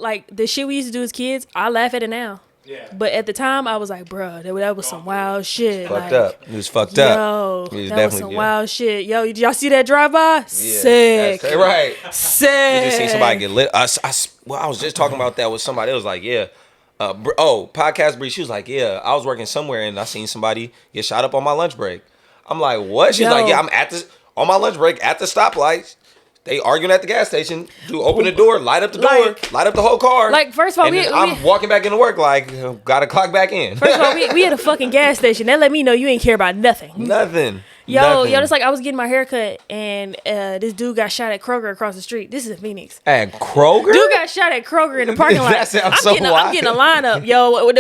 like the shit we used to do as kids, I laugh at it now. Yeah. But at the time, I was like, bro, that was some wild shit. Fucked up. It was fucked up. Yo, that was some wild shit. Yo, did y'all see that drive-by? Yeah, sick. Right. Sick. You just seen somebody get lit. I was just talking about that with somebody. It was like, yeah. Podcast Bree, she was like, yeah, I was working somewhere and I seen somebody get shot up on my lunch break. I'm like, what? She's like, yeah, I'm on my lunch break at the stoplight. They arguing at the gas station. Dude, open the door, light up the door, light up the whole car. Like, first of all, I'm walking back into work like, gotta clock back in. First of all, we at a fucking gas station. That let me know you ain't care about nothing. Nothing. Yo, it's like I was getting my hair cut and this dude got shot at Kroger across the street. This is in Phoenix. At Kroger? Dude got shot at Kroger in the parking lot. That sounds so wild. I'm getting a lineup. Yo,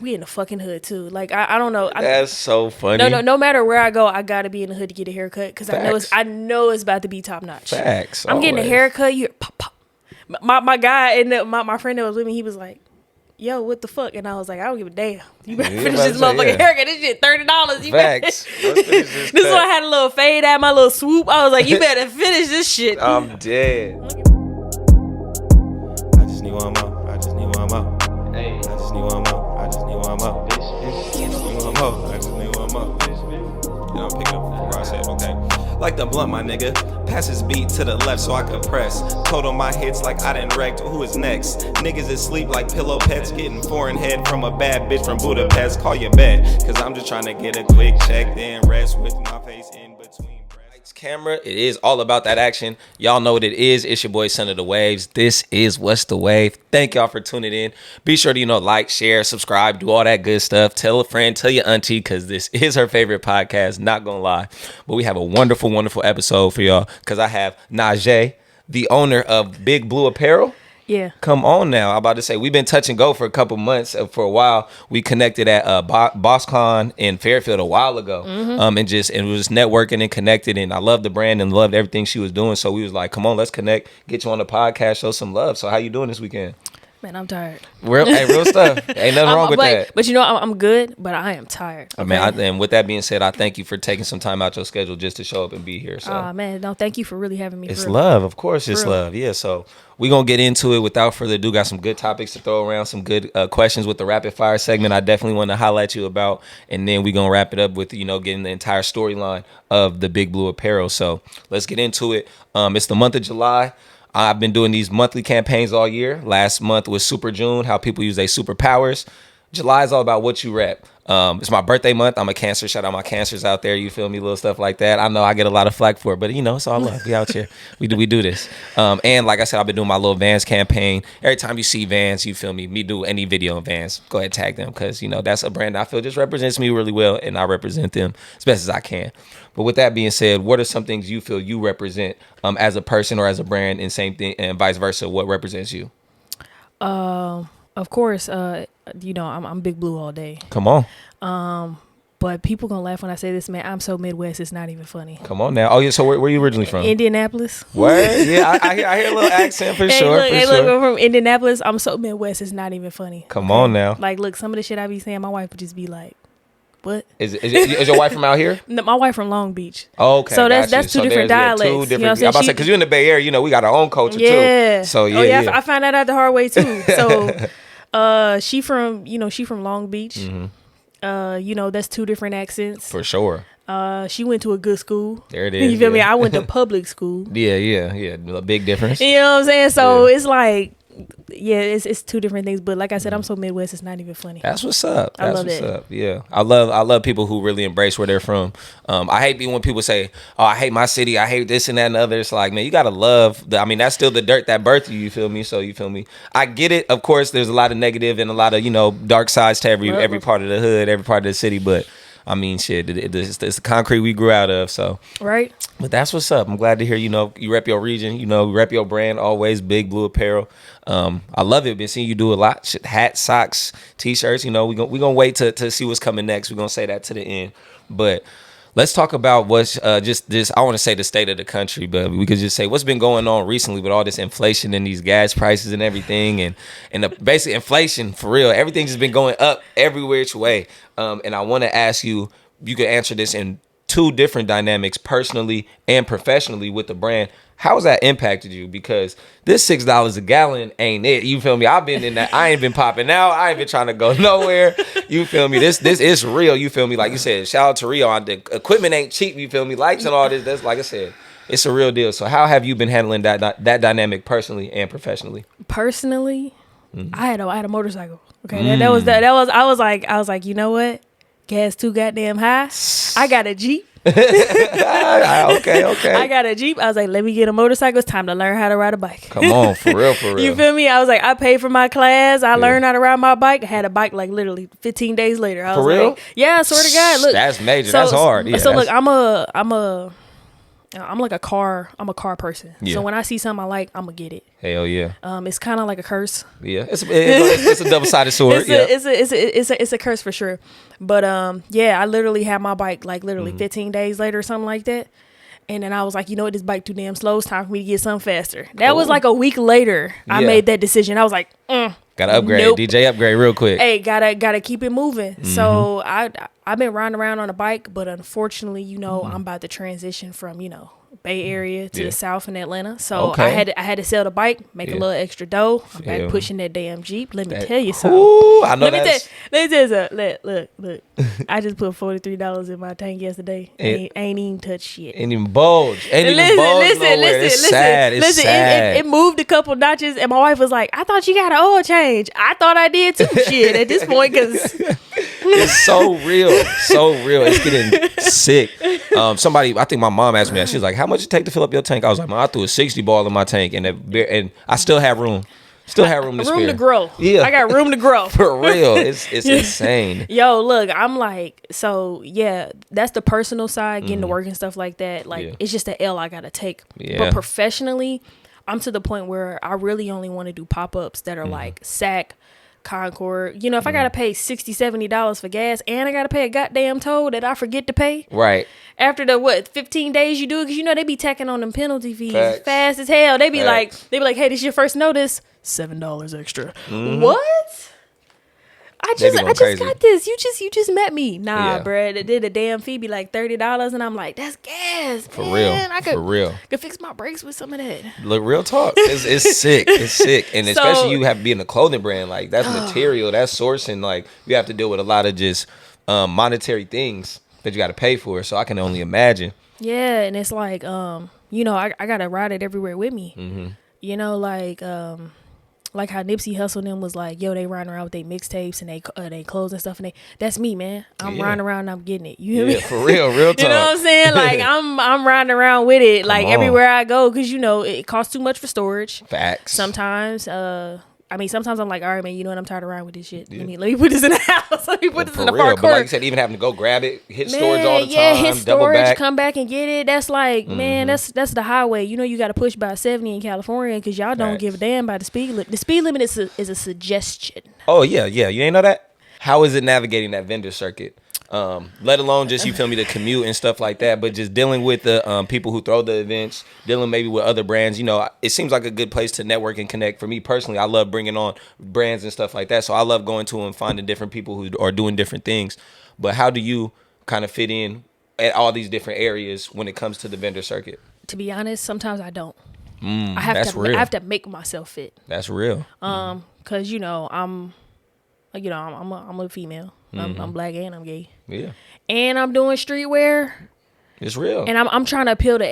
we in the fucking hood too. Like I don't know. That's so funny. No matter where I go, I gotta be in the hood to get a haircut because I know it's about to be top notch. Facts. I'm getting a haircut. You pop pop. My guy and my friend that was with me, he was like, yo, what the fuck? And I was like, I don't give a damn. You better finish this motherfucking haircut. This shit $30. Facts. This one had a little fade out, my little swoop. I was like, you better finish this shit. I'm dead. I just need one more. I just need one more. Hey. I just need one more. I just need one more. I just need one more. I just need one more. Yeah, I'm picking up where I said, okay. Like the blunt, my nigga. Pass his beat to the left so I can press. Code on my hits like I done wrecked. Who is next? Niggas is sleep like pillow pets. Getting foreign head from a bad bitch from Budapest. Call your bet. Cause I'm just trying to get a quick check. Then rest with my face in between. Camera, it is all about that action. Y'all know what it is. It's your boy Son of the Waves. This is What's the Wave. Thank y'all for tuning in. Be sure to like, share, subscribe, do all that good stuff. Tell a friend, tell your auntie, because this is her favorite podcast, not gonna lie. But we have a wonderful episode for y'all because I have Najee, the owner of Big Bleu Apparel. Yeah. Come on now. I'm about to say, we've been touch and go for a couple months. For a while, we connected at BossCon in Fairfield a while ago. Mm-hmm. And it was networking and connected. And I loved the brand and loved everything she was doing. So we was like, come on, let's connect, get you on the podcast, show some love. So how you doing this weekend? Man, I'm tired. Real stuff. Ain't nothing wrong with that. But I'm good, but I am tired. Okay? And with that being said, I thank you for taking some time out your schedule just to show up and be here. So. Man, no, thank you for really having me. It's love. Of course it's love. Yeah, so we're going to get into it. Without further ado, got some good topics to throw around, some good questions with the rapid fire segment I definitely want to highlight you about. And then we're going to wrap it up with, getting the entire storyline of the Big Bleu Apparel. So let's get into it. It's the month of July. I've been doing these monthly campaigns all year. Last month was Super June, how people use their superpowers. July is all about what you rep. It's my birthday month. I'm a Cancer. Shout out my Cancers out there. You feel me? Little stuff like that. I know I get a lot of flack for it, but it's all love. We out here. We do this. And like I said, I've been doing my little Vans campaign. Every time you see Vans, you feel me? Me do any video on Vans, go ahead and tag them because, that's a brand I feel just represents me really well, and I represent them as best as I can. But with that being said, what are some things you feel you represent as a person or as a brand, and same thing, and vice versa? What represents you? Of course, I'm Big Blue all day. Come on. But people gonna laugh when I say this, man. I'm so Midwest, it's not even funny. Come on now. Oh yeah. So where are you originally from? Indianapolis. What? Yeah, I hear a little accent for sure. Look, I'm from Indianapolis. I'm so Midwest, it's not even funny. Come on now. Like, look, some of the shit I be saying, my wife would just be like, "What?" Is your wife from out here? No, my wife from Long Beach. Oh, okay. So that's two different dialects. Two different. I'm about to say, because you're in the Bay Area, we got our own culture too. So yeah. I found that out the hard way too. So, she from Long Beach. Mm-hmm. That's two different accents. For sure. She went to a good school. There it is. You feel me? I went to public school. Yeah. A big difference. You know what I'm saying? So it's like, it's two different things. But like I said, I'm so Midwest, it's not even funny. That's what's up. I love it. Yeah. I love people who really embrace where they're from. I hate when people say, "Oh, I hate my city. I hate this and that and the other." It's like, man, you gotta love. That's still the dirt that birthed you. You feel me? So you feel me? I get it. Of course, there's a lot of negative and a lot of dark sides to every part of the hood, every part of the city. But shit, it's the concrete we grew out of. So right. But that's what's up. I'm glad to hear you rep your region. You rep your brand. Always Big Bleu Apparel. I love it. Been seeing you do a lot. Shit, hats, socks, t-shirts. We gonna wait to see what's coming next. We're gonna say that to the end. But let's talk about what's just this. I want to say the state of the country, but we could just say what's been going on recently with all this inflation and these gas prices and everything, and the basic inflation for real. Everything's just been going up every which way. And I want to ask you. You could answer this in two different dynamics, personally and professionally with the brand. How has that impacted you? Because this $6 a gallon ain't it. You feel me? I've been in that. I ain't been popping out. I ain't been trying to go nowhere. You feel me? This is real. You feel me? Like you said, shout out to Rio. The equipment ain't cheap. You feel me? Lights and all this. That's like I said, it's a real deal. So how have you been handling that dynamic personally and professionally? Personally, I had a motorcycle. Okay, that was I was like, you know what? Gas too goddamn high. I got a Jeep. Okay. I got a Jeep. I was like, let me get a motorcycle. It's time to learn how to ride a bike. Come on, for real. You feel me? I was like, I paid for my class. I learned how to ride my bike. I had a bike like literally 15 days later. I was for real? Like, yeah, I swear to God. Look, that's major. That's hard. Yeah, so look, I'm like a car person. Yeah. So when I see something I like, I'm gonna get it. Hell yeah. It's kind of like a curse. Yeah, it's a double-sided sword. It's a curse for sure. But yeah, I literally had my bike like literally 15 days later or something like that. And then I was like, you know what, this bike too damn slow. It's time for me to get something faster. That was like a week later. I made that decision. I was like, gotta upgrade. Nope. DJ upgrade real quick. Hey, gotta keep it moving. So I've been riding around on a bike, but unfortunately, I'm about to transition from Bay Area to the South in Atlanta. So I had to sell the bike, make a little extra dough. I'm back pushing that damn Jeep. Let me tell you something. I know that. Let me tell you something. Look. I just put $43 in my tank yesterday. Ain't even touched shit. Ain't even bulge. Listen. It moved a couple notches, and my wife was like, "I thought you got an oil change." I thought I did too. Shit, at this point, because it's so real. It's getting sick. Somebody, I think my mom asked me that. She was like, "How much it take to fill up your tank?" I was like, "Man, I threw a 60 ball in my tank, and I still have room." Still have room to spare. Room to grow. Yeah. I got room to grow. For real. It's insane. Yo, look, I'm like, so yeah, that's the personal side, getting to work and stuff like that. Like, it's just the L I got to take. Yeah. But professionally, I'm to the point where I really only want to do pop-ups that are like SAC, Concord. If I got to pay $60, $70 for gas and I got to pay a goddamn toll that I forget to pay. Right. After the 15 days you do it, because they be tacking on them penalty fees fast as hell. They be like, hey, this is your first notice. $7 extra. What? I just got this. You just met me. Nah, bruh. The damn fee be like $30, and I'm like, that's gas. For man. real. Could fix my brakes with some of that. Look, real talk. It's sick. It's sick, and especially you have to be in a clothing brand. Like that's material, that's sourcing. Like you have to deal with a lot of just monetary things that you got to pay for. So I can only imagine. Yeah, and it's like I gotta ride it everywhere with me. Like how Nipsey Hussle them was like, yo, they riding around with their mixtapes and they clothes and stuff, and that's me, man. I'm riding around and I'm getting it. You hear me? For real talk. You know what I'm saying? Like I'm riding around with it, like everywhere I go, because it costs too much for storage. Facts. Sometimes, sometimes I'm like, all right, man, you know what? I'm tired of riding with this shit. Yeah. Let me put this in the house. Let me put this in the park. But like you said, even having to go grab it, hit storage all the time. Yeah, hit storage, back. come back and get it. That's like, man, that's the highway. You got to push by 70 in California because y'all don't give a damn about the speed limit. The speed limit is a suggestion. Oh, yeah. You ain't know that? How is it navigating that vendor circuit? Let alone just, you feel me, the commute and stuff like that, but just dealing with the people who throw the events, dealing maybe with other brands. It seems like a good place to network and connect. For me personally, I love bringing on brands and stuff like that, so I love going to and finding different people who are doing different things. But how do you kind of fit in at all these different areas when it comes to the vendor circuit? To be honest, sometimes I don't. I have to make myself fit. That's real. Because I'm a female. I'm black and I'm gay. Yeah. And I'm doing streetwear. It's real. And I'm trying to appeal to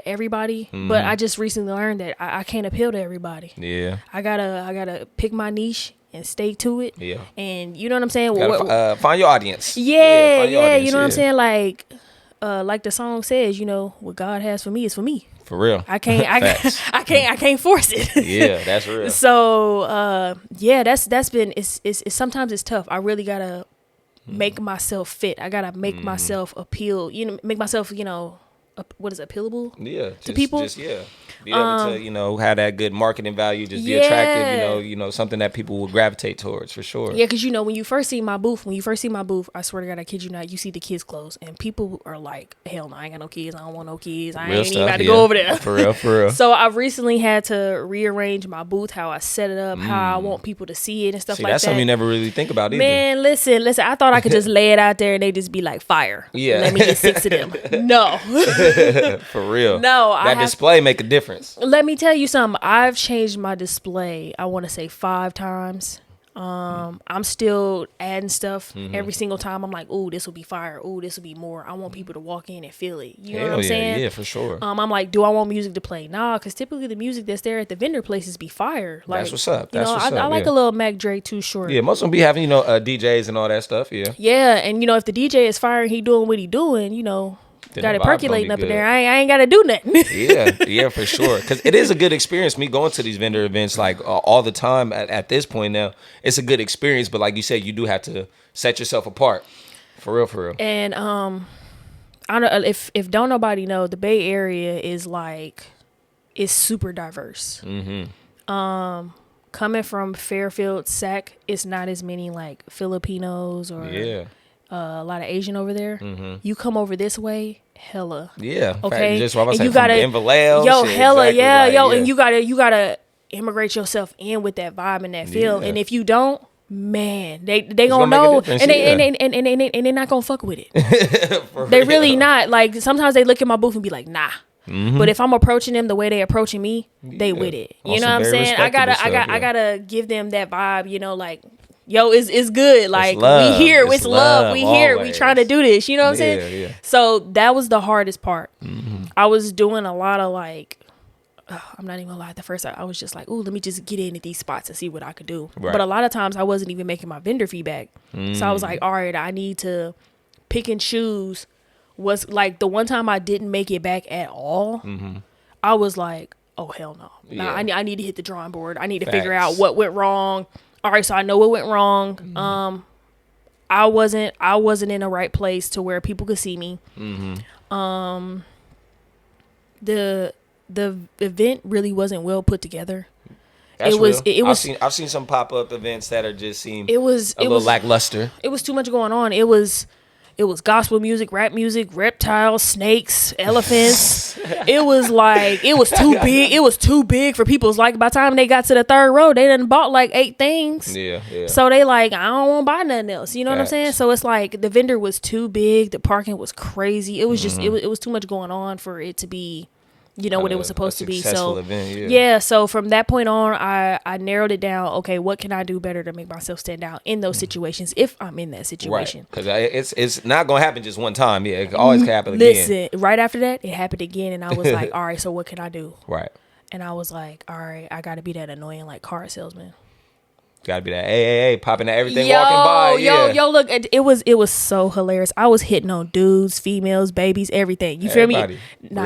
everybody. But I just recently learned that I can't appeal to everybody. Yeah. I gotta pick my niche and stay to it. Yeah. And you know what I'm saying? Find your audience. Yeah. You know what I'm saying? Like the song says, what God has for me is for me. For real. I can't force it. Yeah, that's real. So that's been it's sometimes it's tough. I really gotta make myself fit. I gotta make myself appeal. Make myself what is appealable? Yeah, to people. Be able to have that good marketing value. Just be attractive. Something that people will gravitate towards for sure. Yeah, because when you first see my booth, I swear to God, I kid you not, you see the kids' clothes, and people are like, hell no, I ain't got no kids. I don't want no kids. I ain't even about to go over there. For real. So I recently had to rearrange my booth, how I set it up, how I want people to see it and stuff like that. That's something you never really think about either. Man, listen. I thought I could just lay it out there and they just be like, fire. Yeah. Let me get 6 of them. No. For real. No, that display make a difference. Let me tell you something. I've changed my display, I want to say 5 times. I'm still adding stuff every single time. I'm like, ooh, this will be fire. Ooh, this will be more. I want people to walk in and feel it. You know what I'm saying? Yeah, for sure. I'm like, do I want music to play? Nah, because typically the music that's there at the vendor places be fire. Like, that's what's up. That's what's up. I like a little Mac Dre Too Short. Yeah, most of them be having, DJs and all that stuff. Yeah. Yeah, and if the DJ is fire and he doing what he doing, got it percolating up in there. I ain't got to do nothing. yeah, for sure. Because it is a good experience. Me going to these vendor events like all the time at this point now, it's a good experience. But like you said, you do have to set yourself apart. For real. And I don't know if don't nobody know, the Bay Area is super diverse. Coming from Fairfield, Sac, it's not as many like Filipinos or a lot of Asian over there. You come over this way, hella. Yeah. Okay. Just what I was saying, you gotta hella, exactly, yeah. And you gotta immigrate yourself in with that vibe and that feel. And if you don't, man, they gonna know, and they not gonna fuck with it. They really not. Like sometimes they look at my booth and be like, nah. But if I'm approaching them the way they approaching me, they with it. You know what I'm saying? I gotta give them that vibe. Like, yo, it's good. Like, we here. It's love. We here. We trying to do this. You know what I'm saying? Yeah. So that was the hardest part. I was doing a lot of like, I'm not even gonna lie. At the first, I was just like, ooh, let me just get into these spots and see what I could do. Right. But a lot of times I wasn't even making my vendor feedback. So I was like, all right, I need to pick and choose. Was like the one time I didn't make it back at all. I was like, oh, hell no. Nah, I need to hit the drawing board. I need to figure out what went wrong. All right, so I know what went wrong. I wasn't in the right place to where people could see me. The event really wasn't well put together. That's real. It was. I've seen some pop up events that are just seem a little lackluster. It was too much going on. It was gospel music, rap music, reptiles, snakes, elephants. It was too big. It was too big for people. It's like by the time they got to the third row, they done bought like 8 things. Yeah. So they like, I don't want to buy nothing else. You know what I'm saying? So it's like the vendor was too big. The parking was crazy. It was just, it was too much going on for it to be, what it was supposed to be. So event, so from that point on, I narrowed it down. Okay, what can I do better to make myself stand out in those situations if I'm in that situation? Because it's not gonna happen just one time. Yeah, it always can happen again. Listen, right after that, it happened again, and I was like, all right, so what can I do? Right. And I was like, all right, I got to be that annoying like car salesman. Gotta be that hey popping at everything walking by. Yo, look, it was so hilarious. I was hitting on dudes, females, babies, everything. You feel me? Not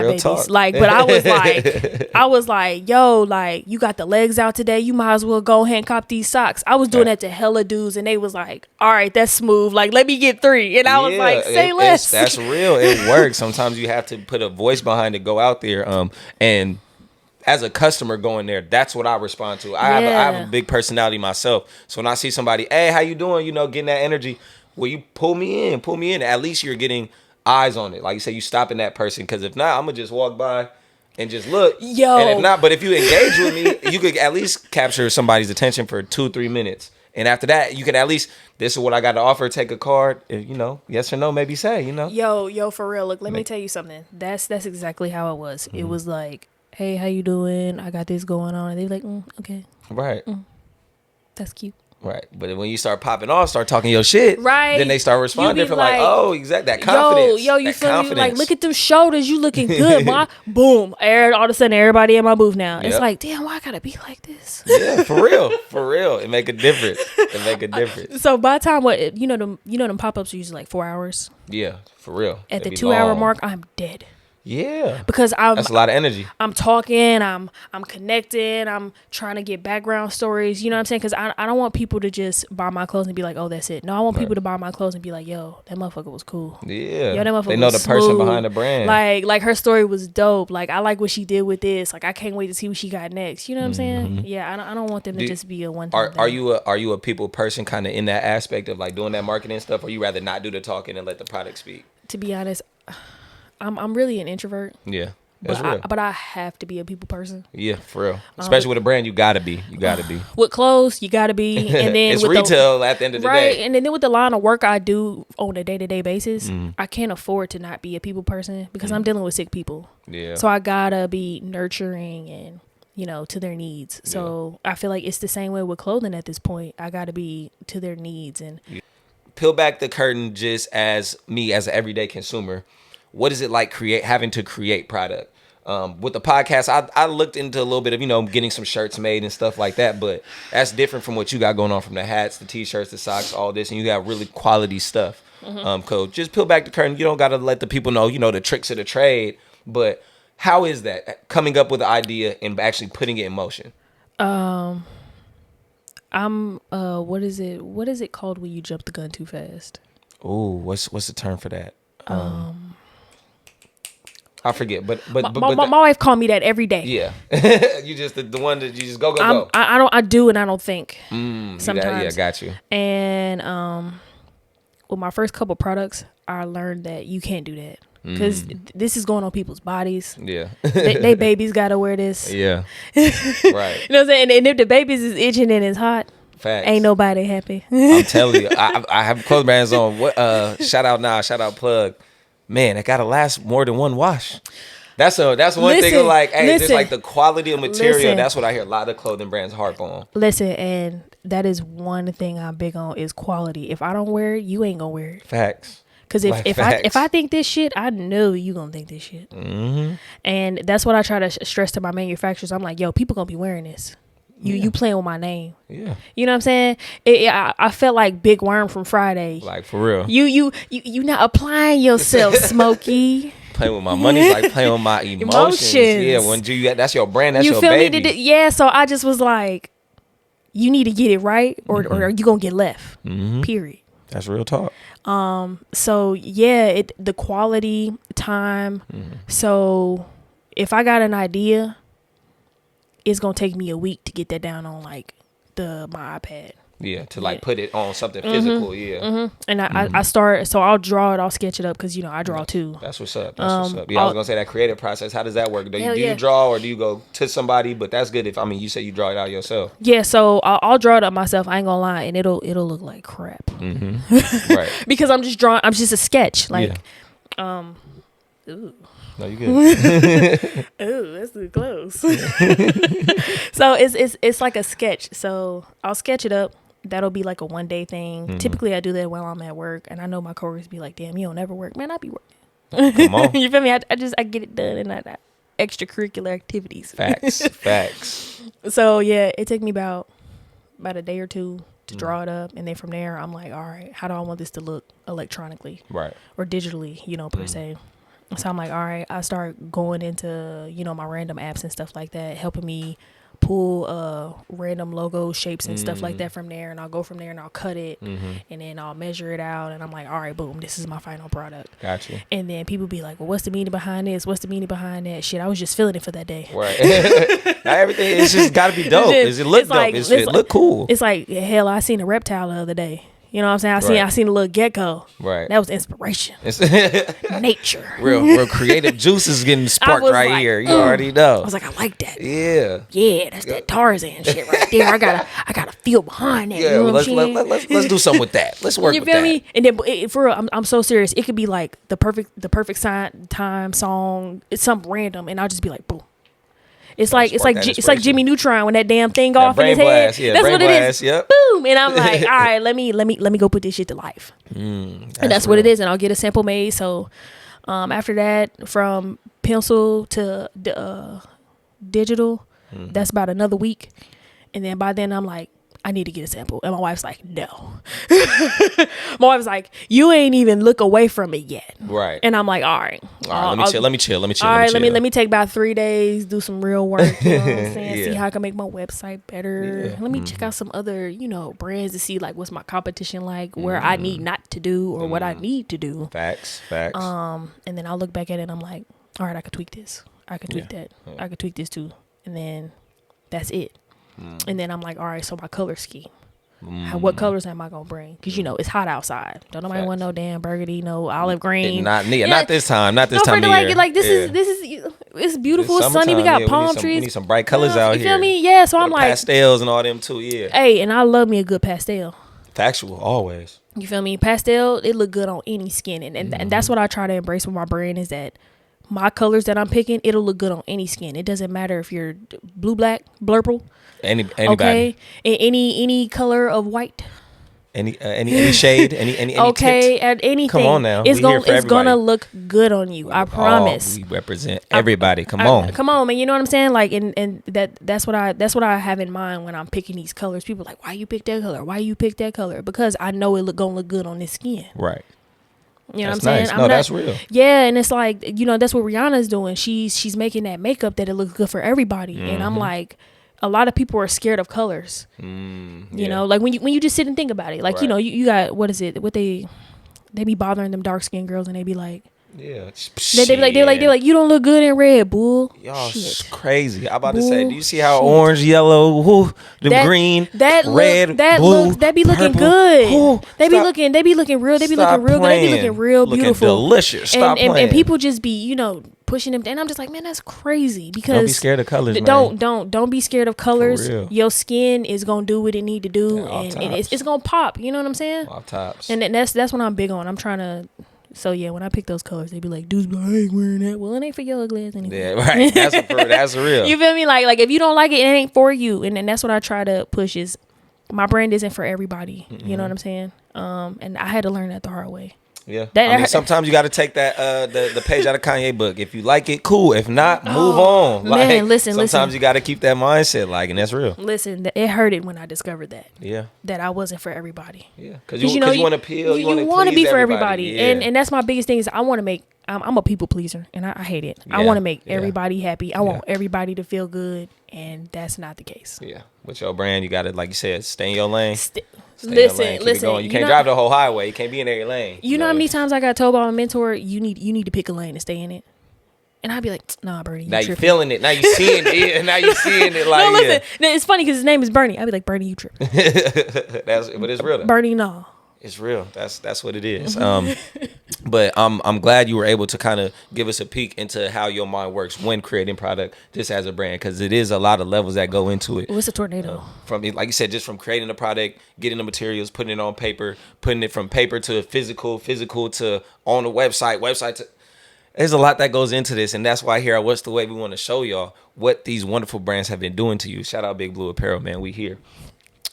real babies. Talk. Like, but I was like, yo, like, you got the legs out today. You might as well go ahead and cop these socks. I was doing that to hella dudes, and they was like, all right, that's smooth. Like, let me get 3. And I was like, say less. That's real. It works. Sometimes you have to put a voice behind it, go out there, and as a customer going there, that's what I respond to. I have a big personality myself. So when I see somebody, hey, how you doing? Getting that energy. Well, you pull me in. At least you're getting eyes on it. Like you say, you stopping that person. Because if not, I'm going to just walk by and just look. Yo. And if not, but if you engage with me, you could at least capture somebody's attention for 2-3 minutes. And after that, you can at least, this is what I got to offer. Take a card. If, yes or no, maybe say, Yo, for real. Look, let me tell you something. That's exactly how it was. It was like, hey, how you doing? I got this going on. And they like, okay. Right. That's cute. Right. But when you start popping off, start talking your shit, right, then they start responding from like, oh, exactly, that confidence. Yo, you feel me? Like, look at them shoulders. You looking good, boy. Boom. All of a sudden, everybody in my booth now. Yep. It's like, damn, why I gotta be like this? Yeah, for real. For real. It make a difference. So by the time, them pop-ups are usually like 4 hours. Yeah, for real. At the 2-hour mark, I'm dead. Yeah, because that's a lot of energy. I'm talking, I'm connecting, I'm trying to get background stories. You know what I'm saying? Because I don't want people to just buy my clothes and be like, oh, that's it. No, I want people to buy my clothes and be like, yo, that motherfucker was cool. Yeah, yo, that motherfucker they know was the person smooth. behind the brand. Like her story was dope. Like, I like what she did with this. Like, I can't wait to see what she got next. You know what I'm saying? Yeah, I don't want them to just be a one-time thing. Are you a people person kind of in that aspect of like doing that marketing stuff, or you rather not do the talking and let the product speak? To be honest, I'm really an introvert. Yeah. But I have to be a people person. Yeah, for real. Especially with a brand, you gotta be. With clothes, you gotta be. And then it's with retail at the end of the day. And then with the line of work I do on a day-to-day basis, I can't afford to not be a people person because I'm dealing with sick people. Yeah. So I gotta be nurturing and, to their needs. So I feel like it's the same way with clothing at this point. I gotta be to their needs. And peel back the curtain, just as me as an everyday consumer, what is it like having to create product? With the podcast, I looked into a little bit of, getting some shirts made and stuff like that, but that's different from what you got going on, from the hats, the t-shirts, the socks, all this, and you got really quality stuff. Coach, just peel back the curtain. You don't got to let the people know, the tricks of the trade, but how is that coming up with an idea and actually putting it in motion? What is it called when you jump the gun too fast? Oh, what's the term for that? I forget, but my wife called me that every day. Yeah, you just the one that you just go. I do and I don't think sometimes. Yeah, got you. And with my first couple products, I learned that you can't do that because this is going on people's bodies. Yeah, they babies gotta wear this. Yeah, right. You know what I'm saying? And if the babies is itching and it's hot, facts. Ain't nobody happy. I'm telling you, I have clothing brands on. What? Shout out plug. Man, it gotta last more than one wash. That's one thing. Of like, hey, just like the quality of material. That's what I hear a lot of clothing brands harp on. Listen, and that is one thing I'm big on is quality. If I don't wear it, you ain't gonna wear it. Facts. Because if I think this shit, I know you gonna think this shit. And that's what I try to stress to my manufacturers. I'm like, yo, people gonna be wearing this. You playing with my name. Yeah. You know what I'm saying? I felt like Big Worm from Friday. Like, for real. You not applying yourself, Smokey. Playing with my money, like playing with my emotions. Yeah, that's your brand, that's your baby. Yeah, so I just was like, you need to get it right or are you going to get left? Period. That's real talk. So, yeah, the quality, time. So, if I got an idea, it's gonna take me a week to get that down on like my iPad. Yeah, to like put it on something physical. Yeah. And I start, so I'll draw it, I'll sketch it up because I draw too. That's what's up. Yeah, I was gonna say that creative process. How does that work? Do you draw or do you go to somebody? But that's good if you say you draw it out yourself. Yeah, so I'll draw it up myself. I ain't gonna lie, and it'll look like crap. Right. Because I'm just drawing. I'm just a sketch. Like, ooh. No, you good. Ooh, that's too close. So it's like a sketch. So I'll sketch it up. That'll be like a one-day thing. Typically, I do that while I'm at work, and I know my coworkers be like, "Damn, you don't ever work, man. I be working." Come on. You feel me? I get it done in that extracurricular activities. Facts. So yeah, it take me about a day or two to draw it up, and then from there, I'm like, all right, how do I want this to look electronically, right, or digitally, per se. So I'm like, all right, I start going into, my random apps and stuff like that, helping me pull random logo shapes and stuff like that from there. And I'll go from there and I'll cut it and then I'll measure it out. And I'm like, all right, boom, this is my final product. Gotcha. And then people be like, well, what's the meaning behind this? What's the meaning behind that? Shit, I was just feeling it for that day. Right. Not everything, it's just got to be dope. Does it look dope? It look cool. It's like, hell, I seen a reptile the other day. You know what I'm saying? I seen a little gecko. Right. That was inspiration. Nature. Real creative juices getting sparked right here. You already know. I was like, I like that. Yeah. Yeah, that's that Tarzan shit right there. I gotta feel behind that. Yeah, you know let's do something with that. Let's work with that. You feel me? And then for real, I'm so serious. It could be like the perfect time song. It's something random, and I'll just be like, boom. It's like Jimmy Neutron when that damn thing off in his head. Yeah, that's what it is. Yep. Boom, and I'm like, all right, let me go put this shit to life. And that's what it is. And I'll get a sample made. So after that, from pencil to digital, that's about another week. And then by then I'm like, I need to get a sample. And my wife's like, no. My wife's like, you ain't even look away from it yet. Right. And I'm like, all right. Let me chill. All right, let me take about 3 days, do some real work. You know what I'm saying? See how I can make my website better. Yeah. Let me check out some other, brands to see like what's my competition like, where I need not to do or what I need to do. Facts. And then I'll look back at it and I'm like, all right, I could tweak this. I could tweak that. I could tweak this too. And then that's it. And then I'm like, all right, so my color scheme. What colors am I gonna bring? Because it's hot outside. Don't nobody want no damn burgundy, no olive green. Not this time. Not this time of year. Like this is it's beautiful. It's sunny. We got palm trees. We need some bright colors out here. You feel me? Yeah. So I'm like pastels and all them too. Yeah. Hey, and I love me a good pastel. Factual, always. You feel me? Pastel, it look good on any skin, and that's what I try to embrace with my brand is that my colors that I'm picking, it'll look good on any skin. It doesn't matter if you're blue, black, blurple. Anybody. Okay. Any color of white. Any shade, any okay, tint. at anything. Come on now. It's gonna look good on you. I promise. We represent everybody. Come on, man. You know what I'm saying? Like, and that's what I have in mind when I'm picking these colors. People are like, why you pick that color? Why you pick that color? Because I know gonna look good on this skin. Right. You know what I'm saying? Nice. That's real. Yeah, and it's like, that's what Rihanna's doing. She's making that makeup that it looks good for everybody. And I'm like, a lot of people are scared of colors. You know, like when you just sit and think about it. Like, right. You got, what is it? What they be bothering them dark skinned girls and they be like, yeah, they're like, you don't look good in red, bull. Y'all crazy. I'm about to say, do you see how orange, yellow, green, red, blue, that be looking purple, good. They be looking real. They be looking real good. They be looking real beautiful, delicious. Stop playing. And people just be, pushing them. And I'm just like, man, that's crazy. Because don't be scared of colors, man. Don't be scared of colors. Your skin is gonna do what it need to do, and it's gonna pop. You know what I'm saying? Off tops. And that's what I'm big on. I'm trying to. So yeah, when I pick those colors, they be like, dudes be like, I ain't wearing that. Well, it ain't for your ugly ass anyway. Yeah, right. That's real. You feel me? Like if you don't like it, it ain't for you. And that's what I try to push is my brand isn't for everybody. You know what I'm saying? And I had to learn that the hard way. Yeah. Sometimes you got to take that the page out of Kanye book. If you like it, cool. If not, move on. Like, man, listen. Sometimes you got to keep that mindset, and that's real. Listen, it hurted when I discovered that. Yeah. That I wasn't for everybody. Yeah. Because you want to appeal. You want to be for everybody. Yeah. And that's my biggest thing is I want to make. I'm a people pleaser, and I hate it. I want to make everybody happy. I want everybody to feel good, and that's not the case. Yeah. With your brand, you got to, like you said, stay in your lane. Listen. You can't drive the whole highway. You can't be in every lane. You know how many times I got told by my mentor, you need to pick a lane and stay in it. And I'd be like, nah, Bernie. Now you feeling it. Now you seeing it. Now you seeing it. Like, no, listen. Yeah. It's funny because his name is Bernie. I'd be like, Bernie, you tripping. But it's real though. Bernie, no. It's real. That's what it is. But I'm glad you were able to kind of give us a peek into how your mind works when creating product just as a brand, because it is a lot of levels that go into it. What's a tornado? From, like you said, just from creating the product, getting the materials, putting it on paper, putting it from paper to physical to on the website to. There's a lot that goes into this, and that's why here at What's the Way we want to show y'all what these wonderful brands have been doing to you. Shout out Big Bleu Apparel, man. We here.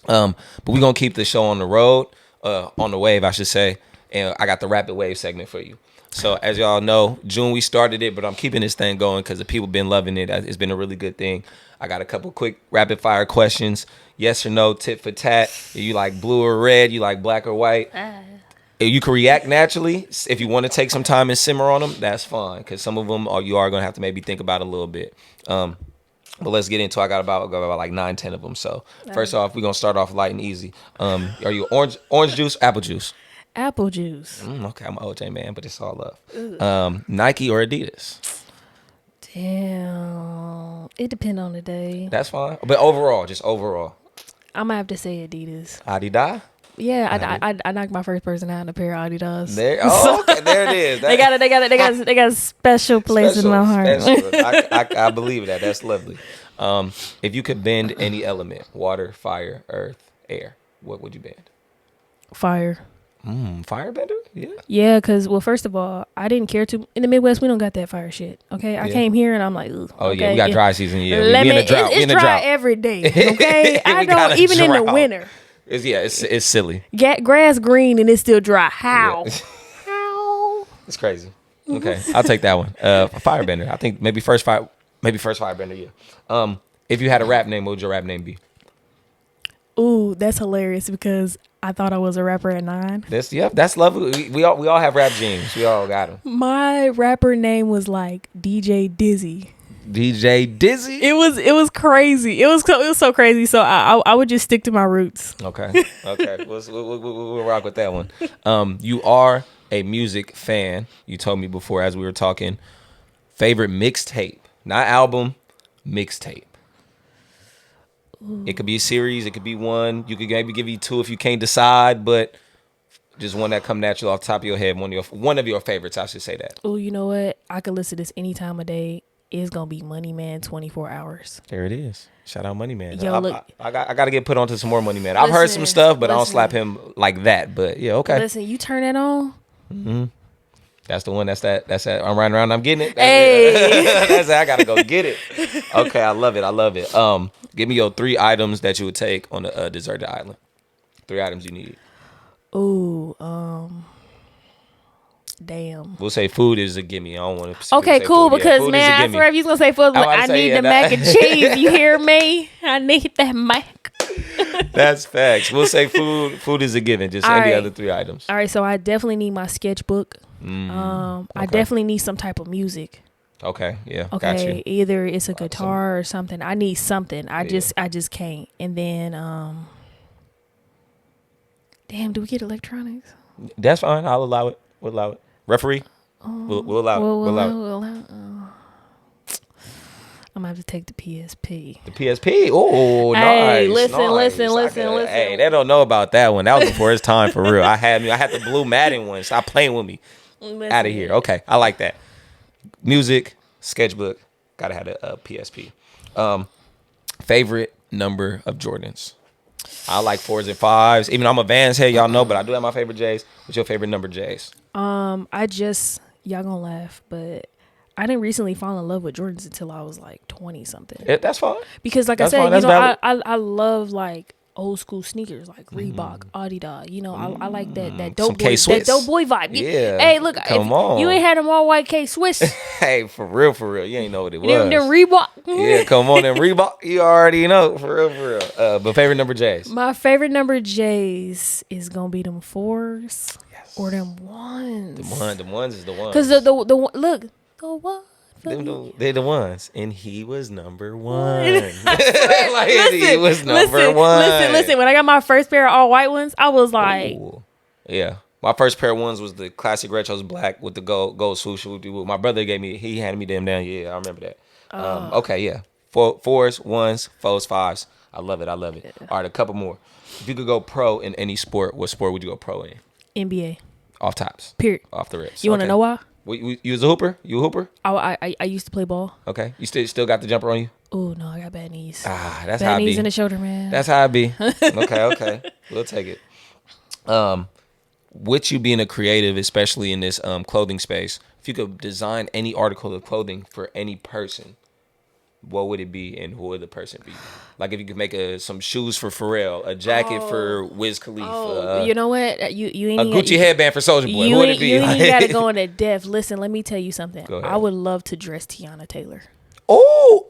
But we're going to keep the show on the road, on the wave, I should say. And I got the rapid wave segment for you. So as y'all know, June we started it, but I'm keeping this thing going because the people been loving it. It's been a really good thing. I got a couple quick rapid fire questions. Yes or no, tit for tat. If you like blue or red, you like black or white. You can react naturally. If you want to take some time and simmer on them, that's fine. Because some of them you are going to have to maybe think about a little bit. But let's get into it. I got about like 9-10 of them. So first off, we're going to start off light and easy. Are you orange juice, apple juice? Apple juice. Okay, I'm an OJ man, but it's all love. Nike or Adidas? Damn. It depends on the day. That's fine. But overall, just overall. I'm going to have to say Adidas. Adidas? Yeah, I knocked my first person out in a pair of Adidas. Okay, there it is. They got a special place in my heart. I believe that. That's lovely. If you could bend any element, water, fire, earth, air, what would you bend? Fire. Firebender? Yeah. Yeah, because, well, first of all, I didn't care to. In the Midwest, we don't got that fire shit. Okay, I came here and I'm like, ugh. Oh yeah, we got dry season. Yeah, we in a drought. It's dry every day. Okay, I don't even in the winter. It's silly. Grass green and it's still dry. How? Yeah. How? It's crazy. Okay, I'll take that one. Firebender. I think maybe first firebender. Yeah. If you had a rap name, what would your rap name be? Ooh, that's hilarious because I thought I was a rapper at 9. That's lovely. We all have rap genes. We all got them. My rapper name was like DJ Dizzy. DJ Dizzy? It was crazy. It was so crazy. So I would just stick to my roots. Okay. We'll rock with that one. You are a music fan. You told me before as we were talking. Favorite mixtape, not album, mixtape. It could be a series. It could be one. You could maybe give you two if you can't decide, but just one that come natural off the top of your head. One of your favorites, I should say that. Oh, you know what? I could listen to this any time of day. It's gonna be Money Man 24 hours. There it is. Shout out Money Man. Yo, look, I got to get put onto some more Money Man. I've heard some stuff, but I don't slap him like that. But yeah, okay. Listen, you turn that on. Mm-hmm. That's the one. That's that. I'm riding around. I'm getting it. Hey, that's it. I gotta go get it. Okay, I love it. Give me your 3 items that you would take on a deserted island. 3 items you need. Ooh, damn. We'll say food is a gimme. I don't want to. Okay, cool. Food. Because man, I swear if you was gonna say food, I need the mac and cheese. You hear me? I need that mac. That's facts. We'll say food. Food is a given. Just any other 3 items. All right. So I definitely need my sketchbook. Okay. I definitely need some type of music. Okay. Yeah. Okay. Got you. Either it's a guitar or something. I need something. I just can't. And then damn, do we get electronics? That's fine. I'll allow it. We'll allow it. Referee. We'll allow it. We'll allow it. I'm gonna have to take the PSP. The PSP. Oh, nice. Hey, listen. Hey, they don't know about that one. That was before its time for real. I had the blue Madden one. Stop playing with me. Out of here. Okay, I like that. Music, sketchbook. Gotta have a PSP. Favorite number of Jordans. I like 4s and 5s. Even though I'm a Vans head, y'all know, but I do have my favorite J's. What's your favorite number J's? Y'all gonna laugh, but I didn't recently fall in love with Jordans until I was like 20 something. That's fine. Because like that's I said, fine. I love like old school sneakers like Reebok, Adidas. You know, I like that dope boy, vibe. Yeah. Hey, look, come on. You ain't had them all white K Swiss. Hey, for real, you ain't know what it was. Them Reebok. Yeah, come on, them Reebok. You already know, for real. But favorite number J's. My favorite number J's is gonna be them 4s or them 1s. The ones is the ones. Cause the look the one. They're the ones, and he was number 1. He was number 1. Listen. When I got my first pair of all white ones, I was like, ooh. Yeah. My first pair of ones was the classic retros black with the gold swoosh. My brother he handed me them down. Yeah, I remember that. Okay, yeah. 4s, 1s, 4s, 5s. I love it. Yeah. All right, a couple more. If you could go pro in any sport, what sport would you go pro in? NBA. Off tops. Period. Off the rips. You want to know why? You was a hooper? You a hooper? I used to play ball. Okay. You still got the jumper on you? Oh, no, I got bad knees. That's bad how I be. Bad knees in the shoulder, man. That's how I be. Okay. We'll take it. With you being a creative, especially in this clothing space, if you could design any article of clothing for any person, what would it be and who would the person be? Like if you could make some shoes for Pharrell, a jacket for Wiz Khalifa. You know what? You ain't a Gucci headband for Soulja Boy. Who would it be? You ain't got to go into depth. Listen, let me tell you something. I would love to dress Tiana Taylor. Oh,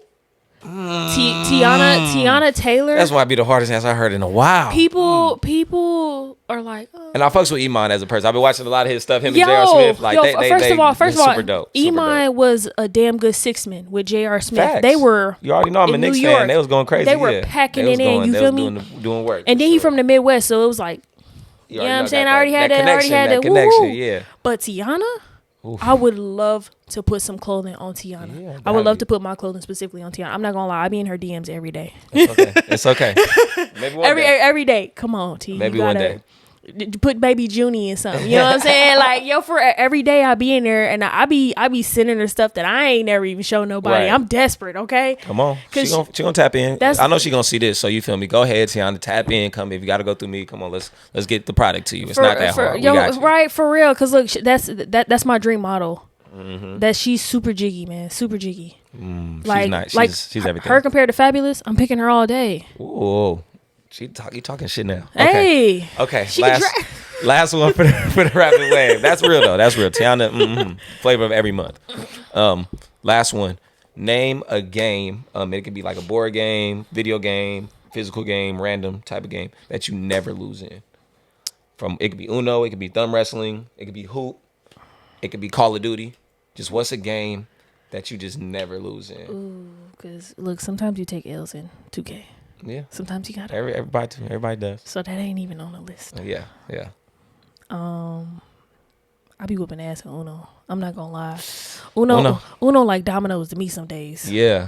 Tiana Taylor. That's why I be the hardest ass I heard in a while. People are like, oh. And I fucks with Iman as a person. I've been watching a lot of his stuff. Him and J.R. Smith. First of all, super dope. Iman was a damn good 6-man with J.R. Smith. Facts. They were. You already know I'm a Knicks fan. They was going crazy. They were packing it in. You feel me? Doing work. And then he from the Midwest, so it was like, you know what I'm saying? I already had that connection. Yeah. But Tiana. Oof. I would love to put some clothing on Tiana. Yeah, I would love to put my clothing specifically on Tiana. I'm not gonna lie, I be in her DMs every day. It's okay. Maybe one day. Every day. Come on, T. Maybe one day. Put baby Junie in something. You know what I'm saying? Like, for every day I be in there and I be sending her stuff that I ain't never even show nobody. Right. I'm desperate, okay? Come on. She gonna tap in. I know she gonna see this, so you feel me. Go ahead, Tiana, tap in. Come if you gotta go through me. Come on, let's get the product to you. It's not that hard. Right, for real. Cause look, that's my dream model. Mm-hmm. That she's super jiggy, man. Super jiggy. She's nice. She's everything. Her compared to Fabulous, I'm picking her all day. Ooh. You talking shit now. Okay. Okay. Last one for the rapid wave. That's real though. That's real. Tiana, flavor of every month. Last one. Name a game. It could be like a board game, video game, physical game, random type of game that you never lose in. It could be Uno, it could be thumb wrestling, it could be hoop, it could be Call of Duty. Just what's a game that you just never lose in? Ooh, because look, sometimes you take L's in 2K. Yeah. Sometimes you gotta. Everybody does. So that ain't even on the list. Yeah. I be whooping ass in Uno. I'm not gonna lie. Uno like dominoes to me some days. Yeah.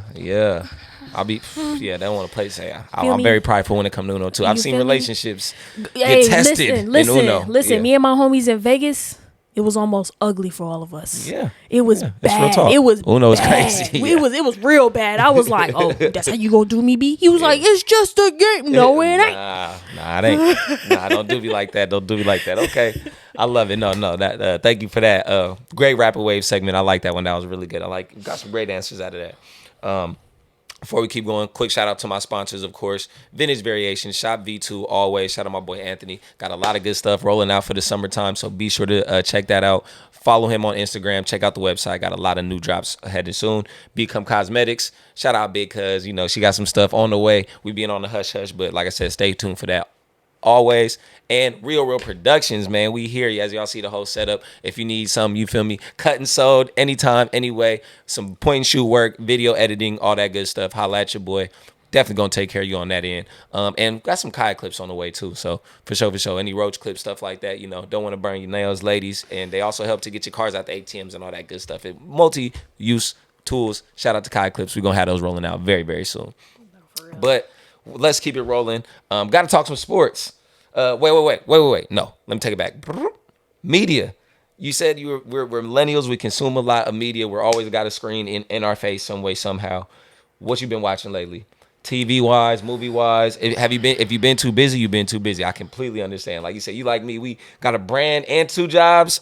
They don't want to play. I'm very prideful when it comes to Uno too. I've seen relationships get tested in Uno. Listen, me and my homies in Vegas, it was almost ugly for all of us. Yeah, it was bad. It was Uno was bad. crazy. It was real bad. I was like, oh, that's how you gonna do me, B? He was like, it's just a game. No, it ain't. Nah, it ain't. Nah, don't do me like that. Don't do me like that. Okay, I love it. No, that. Thank you for that. Great rapid wave segment. I like that one. That was really good. Got some great answers out of that. Before we keep going, quick shout out to my sponsors, of course. Vintage Variations, Shop V2, always. Shout out my boy Anthony. Got a lot of good stuff rolling out for the summertime, so be sure to check that out. Follow him on Instagram. Check out the website. Got a lot of new drops headed soon. Become Cosmetics. Shout out Big Cuz. She got some stuff on the way. We being on the hush hush, but like I said, stay tuned for that. Always. And Real Productions, man. We here, as y'all see the whole setup. If you need something, you feel me, cut and sewed anytime, anyway. Some point and shoot work, video editing, all that good stuff. Holla at your boy. Definitely gonna take care of you on that end. And got some Kai clips on the way too. So for sure. Any roach clip stuff like that, don't want to burn your nails, ladies. And they also help to get your cars out the ATMs and all that good stuff. Multi-use tools. Shout out to Kai clips. We're gonna have those rolling out very, very soon. But let's keep it rolling. Got to talk some sports. Wait. No, let me take it back. Media. You said we're millennials. We consume a lot of media. We're always got a screen in our face some way, somehow. What you been watching lately? TV wise, movie wise. If you've been too busy, you've been too busy. I completely understand. Like you said, you like me. We got a brand and 2 jobs.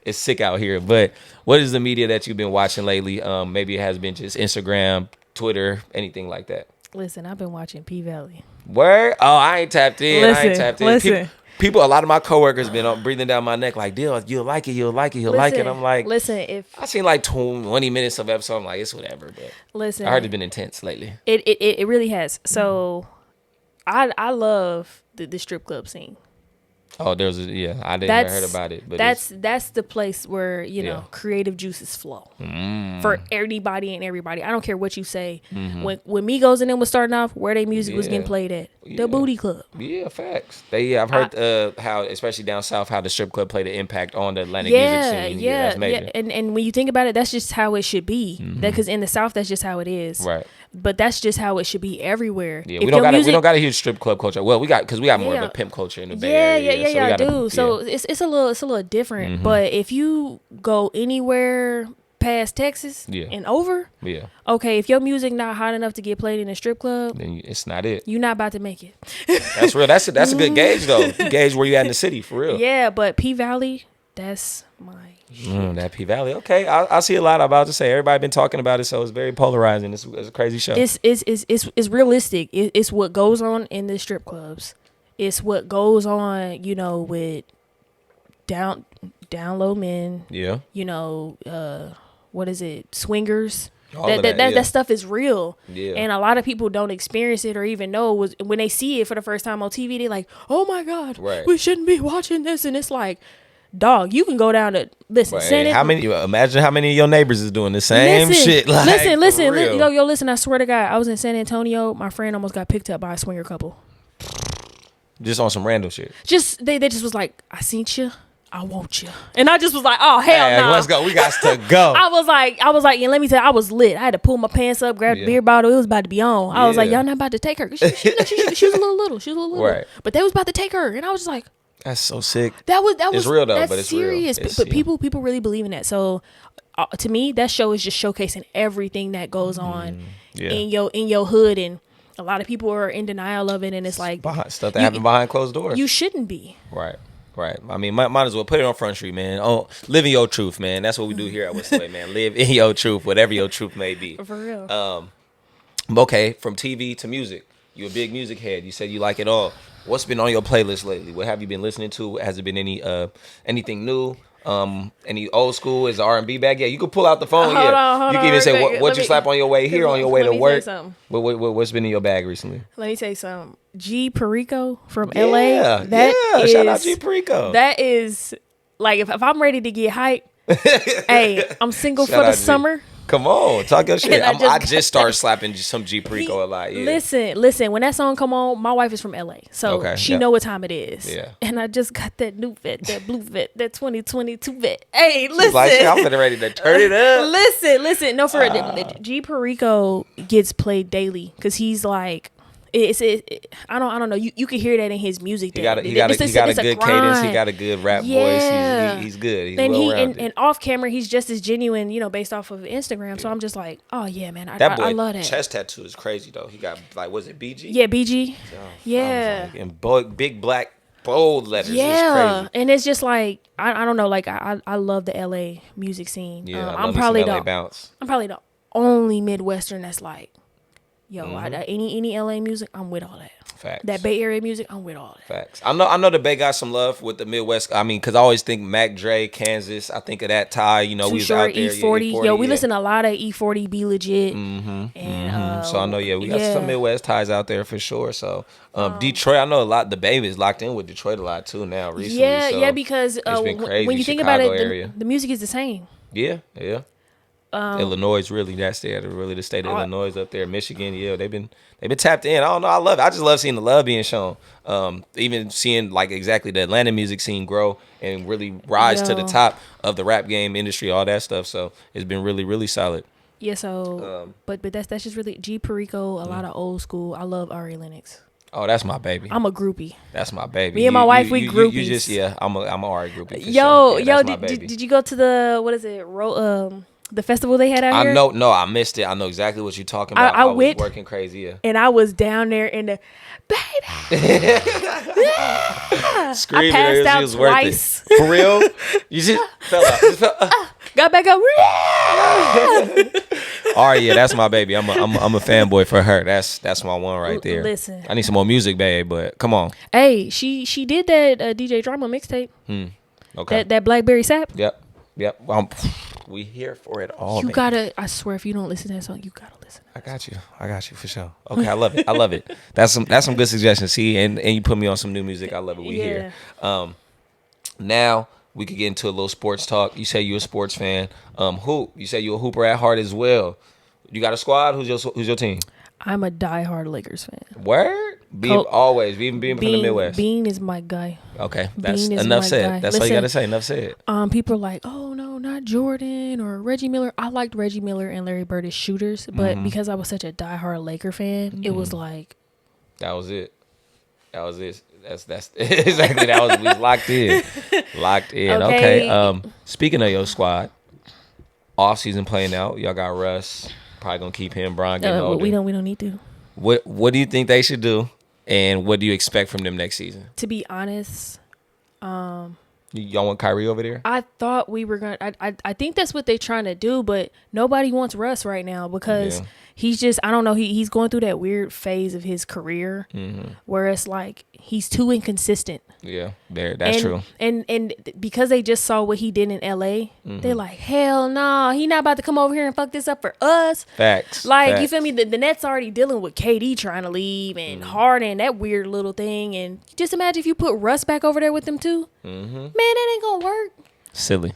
It's sick out here. But what is the media that you've been watching lately? Maybe it has been just Instagram, Twitter, anything like that. Listen, I've been watching P-Valley. Where? Oh, I ain't tapped in. Listen. People, a lot of my coworkers been breathing down my neck like, "Deal, you'll like it. I'm like, listen, if I seen like 20 minutes of episode, I'm like, it's whatever. But listen, I heard it's been intense lately. It really has. So, I love the strip club scene. Oh, I didn't heard about it. But that's the place where creative juices flow for anybody and everybody. I don't care what you say. When Migos and them was starting off, where their music was getting played at the Booty Club. Yeah, facts. I've heard how, especially down south, how the strip club played an impact on the Atlantic music scene. Yeah, that's major. And when you think about it, that's just how it should be. Because in the South, that's just how it is. Right. But that's just how it should be everywhere. Yeah, we don't got a huge strip club culture. Well, we got more of a pimp culture in the Bay Area. Yeah, I do. So it's a little different. But if you go anywhere past Texas and over, okay, if your music not hot enough to get played in a strip club, then it's not it. You're not about to make it. That's real. That's a good gauge though. Gauge where you at in the city for real. Yeah, but P Valley, that's my shit. That P Valley. Okay, I see a lot. I'm about to say everybody been talking about it, so it's very polarizing. It's a crazy show. It's realistic. It's what goes on in the strip clubs. It's what goes on, with down low men. Yeah. What is it? Swingers. That stuff is real. Yeah. And a lot of people don't experience it or even know when they see it for the first time on TV, they're like, "Oh my God, we shouldn't be watching this." And it's like, dog, you can go down to listen. Imagine how many of your neighbors is doing the same shit. Like, listen. Listen. I swear to God, I was in San Antonio. My friend almost got picked up by a swinger couple. Just on some random shit. They just was like, "I seen you. I want you." And I just was like, "Oh hell no, let's go. We got to go." I was like, and let me tell you, I was lit. I had to pull my pants up, grab a beer bottle. It was about to be on. I was like, "Y'all not about to take her." She was a little little. She was a little little. Right. But they was about to take her, and I was just like, "That's so sick." That was it's real though, that's but it's serious. Real. But people really believe in that. So to me, that show is just showcasing everything that goes on in your hood, and a lot of people are in denial of it, and it's like stuff that happen behind closed doors. You shouldn't be. Right. I mean, might as well put it on Front Street, man. Oh, live in your truth, man. That's what we do here at What's the Way, man. Live in your truth, whatever your truth may be. For real. Okay, from TV to music. You're a big music head. You said you like it all. What's been on your playlist lately? What have you been listening to? Has it been anything new? Any old school? Is the R&B bag? Yeah, you can pull out the phone. Hold on, you can even say what you slap on your way here, on your way to work. What's been in your bag recently? Let me tell you something. G Perico from LA. Shout out G Perico. That is like if I'm ready to get hype. Hey, I'm single for the summer. Come on, talk your shit. I just got started slapping some G Perico a lot. Yeah. Listen. When that song come on, my wife is from LA, so she know what time it is. Yeah. And I just got that new vet, that blue vet, that 2022 vet. Hey, listen. She's like, shit, I'm ready to turn it up. Listen. No, for G Perico gets played daily because he's like. I don't know. You can hear that in his music. He got a good cadence. He got a good rap voice. He's good. He's well-rounded. And off camera, he's just as genuine, based off of Instagram. Yeah. So I'm just like, oh yeah, man, I love that. Chest tattoo is crazy though. He got was it BG? Yeah, BG. Oh, yeah. And big black bold letters. Yeah, it's crazy. and it's just like I don't know. Like I love the LA music scene. Yeah, I'm probably bounce. I'm probably the only Midwestern that's like. Yo, Mm-hmm. any LA music, I'm with all that. Facts. That Bay Area music, I'm with all that. Facts. I know the Bay got some love with the Midwest. I mean, because I always think Mac Dre, Kansas. I think of that tie. We was out there. E40. Yo, we listen to a lot of E40, Be Legit. Mm-hmm. And so I know, we got some Midwest ties out there for sure. So Detroit, I know a lot. The Bay is locked in with Detroit a lot too now recently. Yeah, so because it's been crazy. when you think Chicago about it, area. the music is the same. Yeah. Illinois really the state of Illinois up there. Michigan, they've been tapped in. I don't know, I love it. I just love seeing the love being shown. Even seeing like exactly the Atlanta music scene grow and really rise to the top of the rap game industry, all that stuff. So it's been really, really solid. Yeah. So, but that's just really G Perico. A lot of old school. I love Ari Lennox. Oh, that's my baby. I'm a groupie. That's my baby. Me and my wife, we groupies. I'm a Ari groupie. Yo, sure. Did you go to the festival they had out here? No, I missed it. I know exactly what you're talking about. I was working crazy, yeah. And I was down there in the baby. Screaming, I passed out twice. For real? You just fell out. Got back up. All right, yeah, that's my baby. I'm a fanboy for her. That's my one right there. Listen, I need some more music, babe, but come on. Hey, she did that DJ Drama mixtape. Okay. That Blackberry Sap. Yep. We here for it all. You gotta. I swear, if you don't listen to that song, you gotta listen. I got you for sure. Okay, I love it. That's some good suggestions. See, and you put me on some new music. I love it. We here. Now we could get into a little sports talk. You say you're a sports fan. Hoop. You say you're a hooper at heart as well. You got a squad? Who's your team? I'm a diehard Lakers fan. Word? Always. Even being from the Midwest. Bean is my guy. Okay. That's enough said. That's all you got to say. Enough said. People are like, oh, no, not Jordan or Reggie Miller. I liked Reggie Miller and Larry Bird as shooters. But because I was such a diehard Laker fan, it was like. That was it. That's exactly that was. We was locked in. Okay. Speaking of your squad, off season playing out. Y'all got Russ. Probably gonna keep him. Brian getting older. We don't need to. What do you think they should do, and what do you expect from them next season? To be honest, y'all want Kyrie over there? I thought we were gonna. I think that's what they're trying to do, but nobody wants Russ right now because he's just. I don't know. He's going through that weird phase of his career where it's like he's too inconsistent. Yeah, that's true. And because they just saw what he did in LA, they're like, hell no, he not about to come over here and fuck this up for us. Facts. You feel me? The Nets already dealing with KD trying to leave and Harden, that weird little thing. And just imagine if you put Russ back over there with them too. Man, that ain't gonna work. Silly.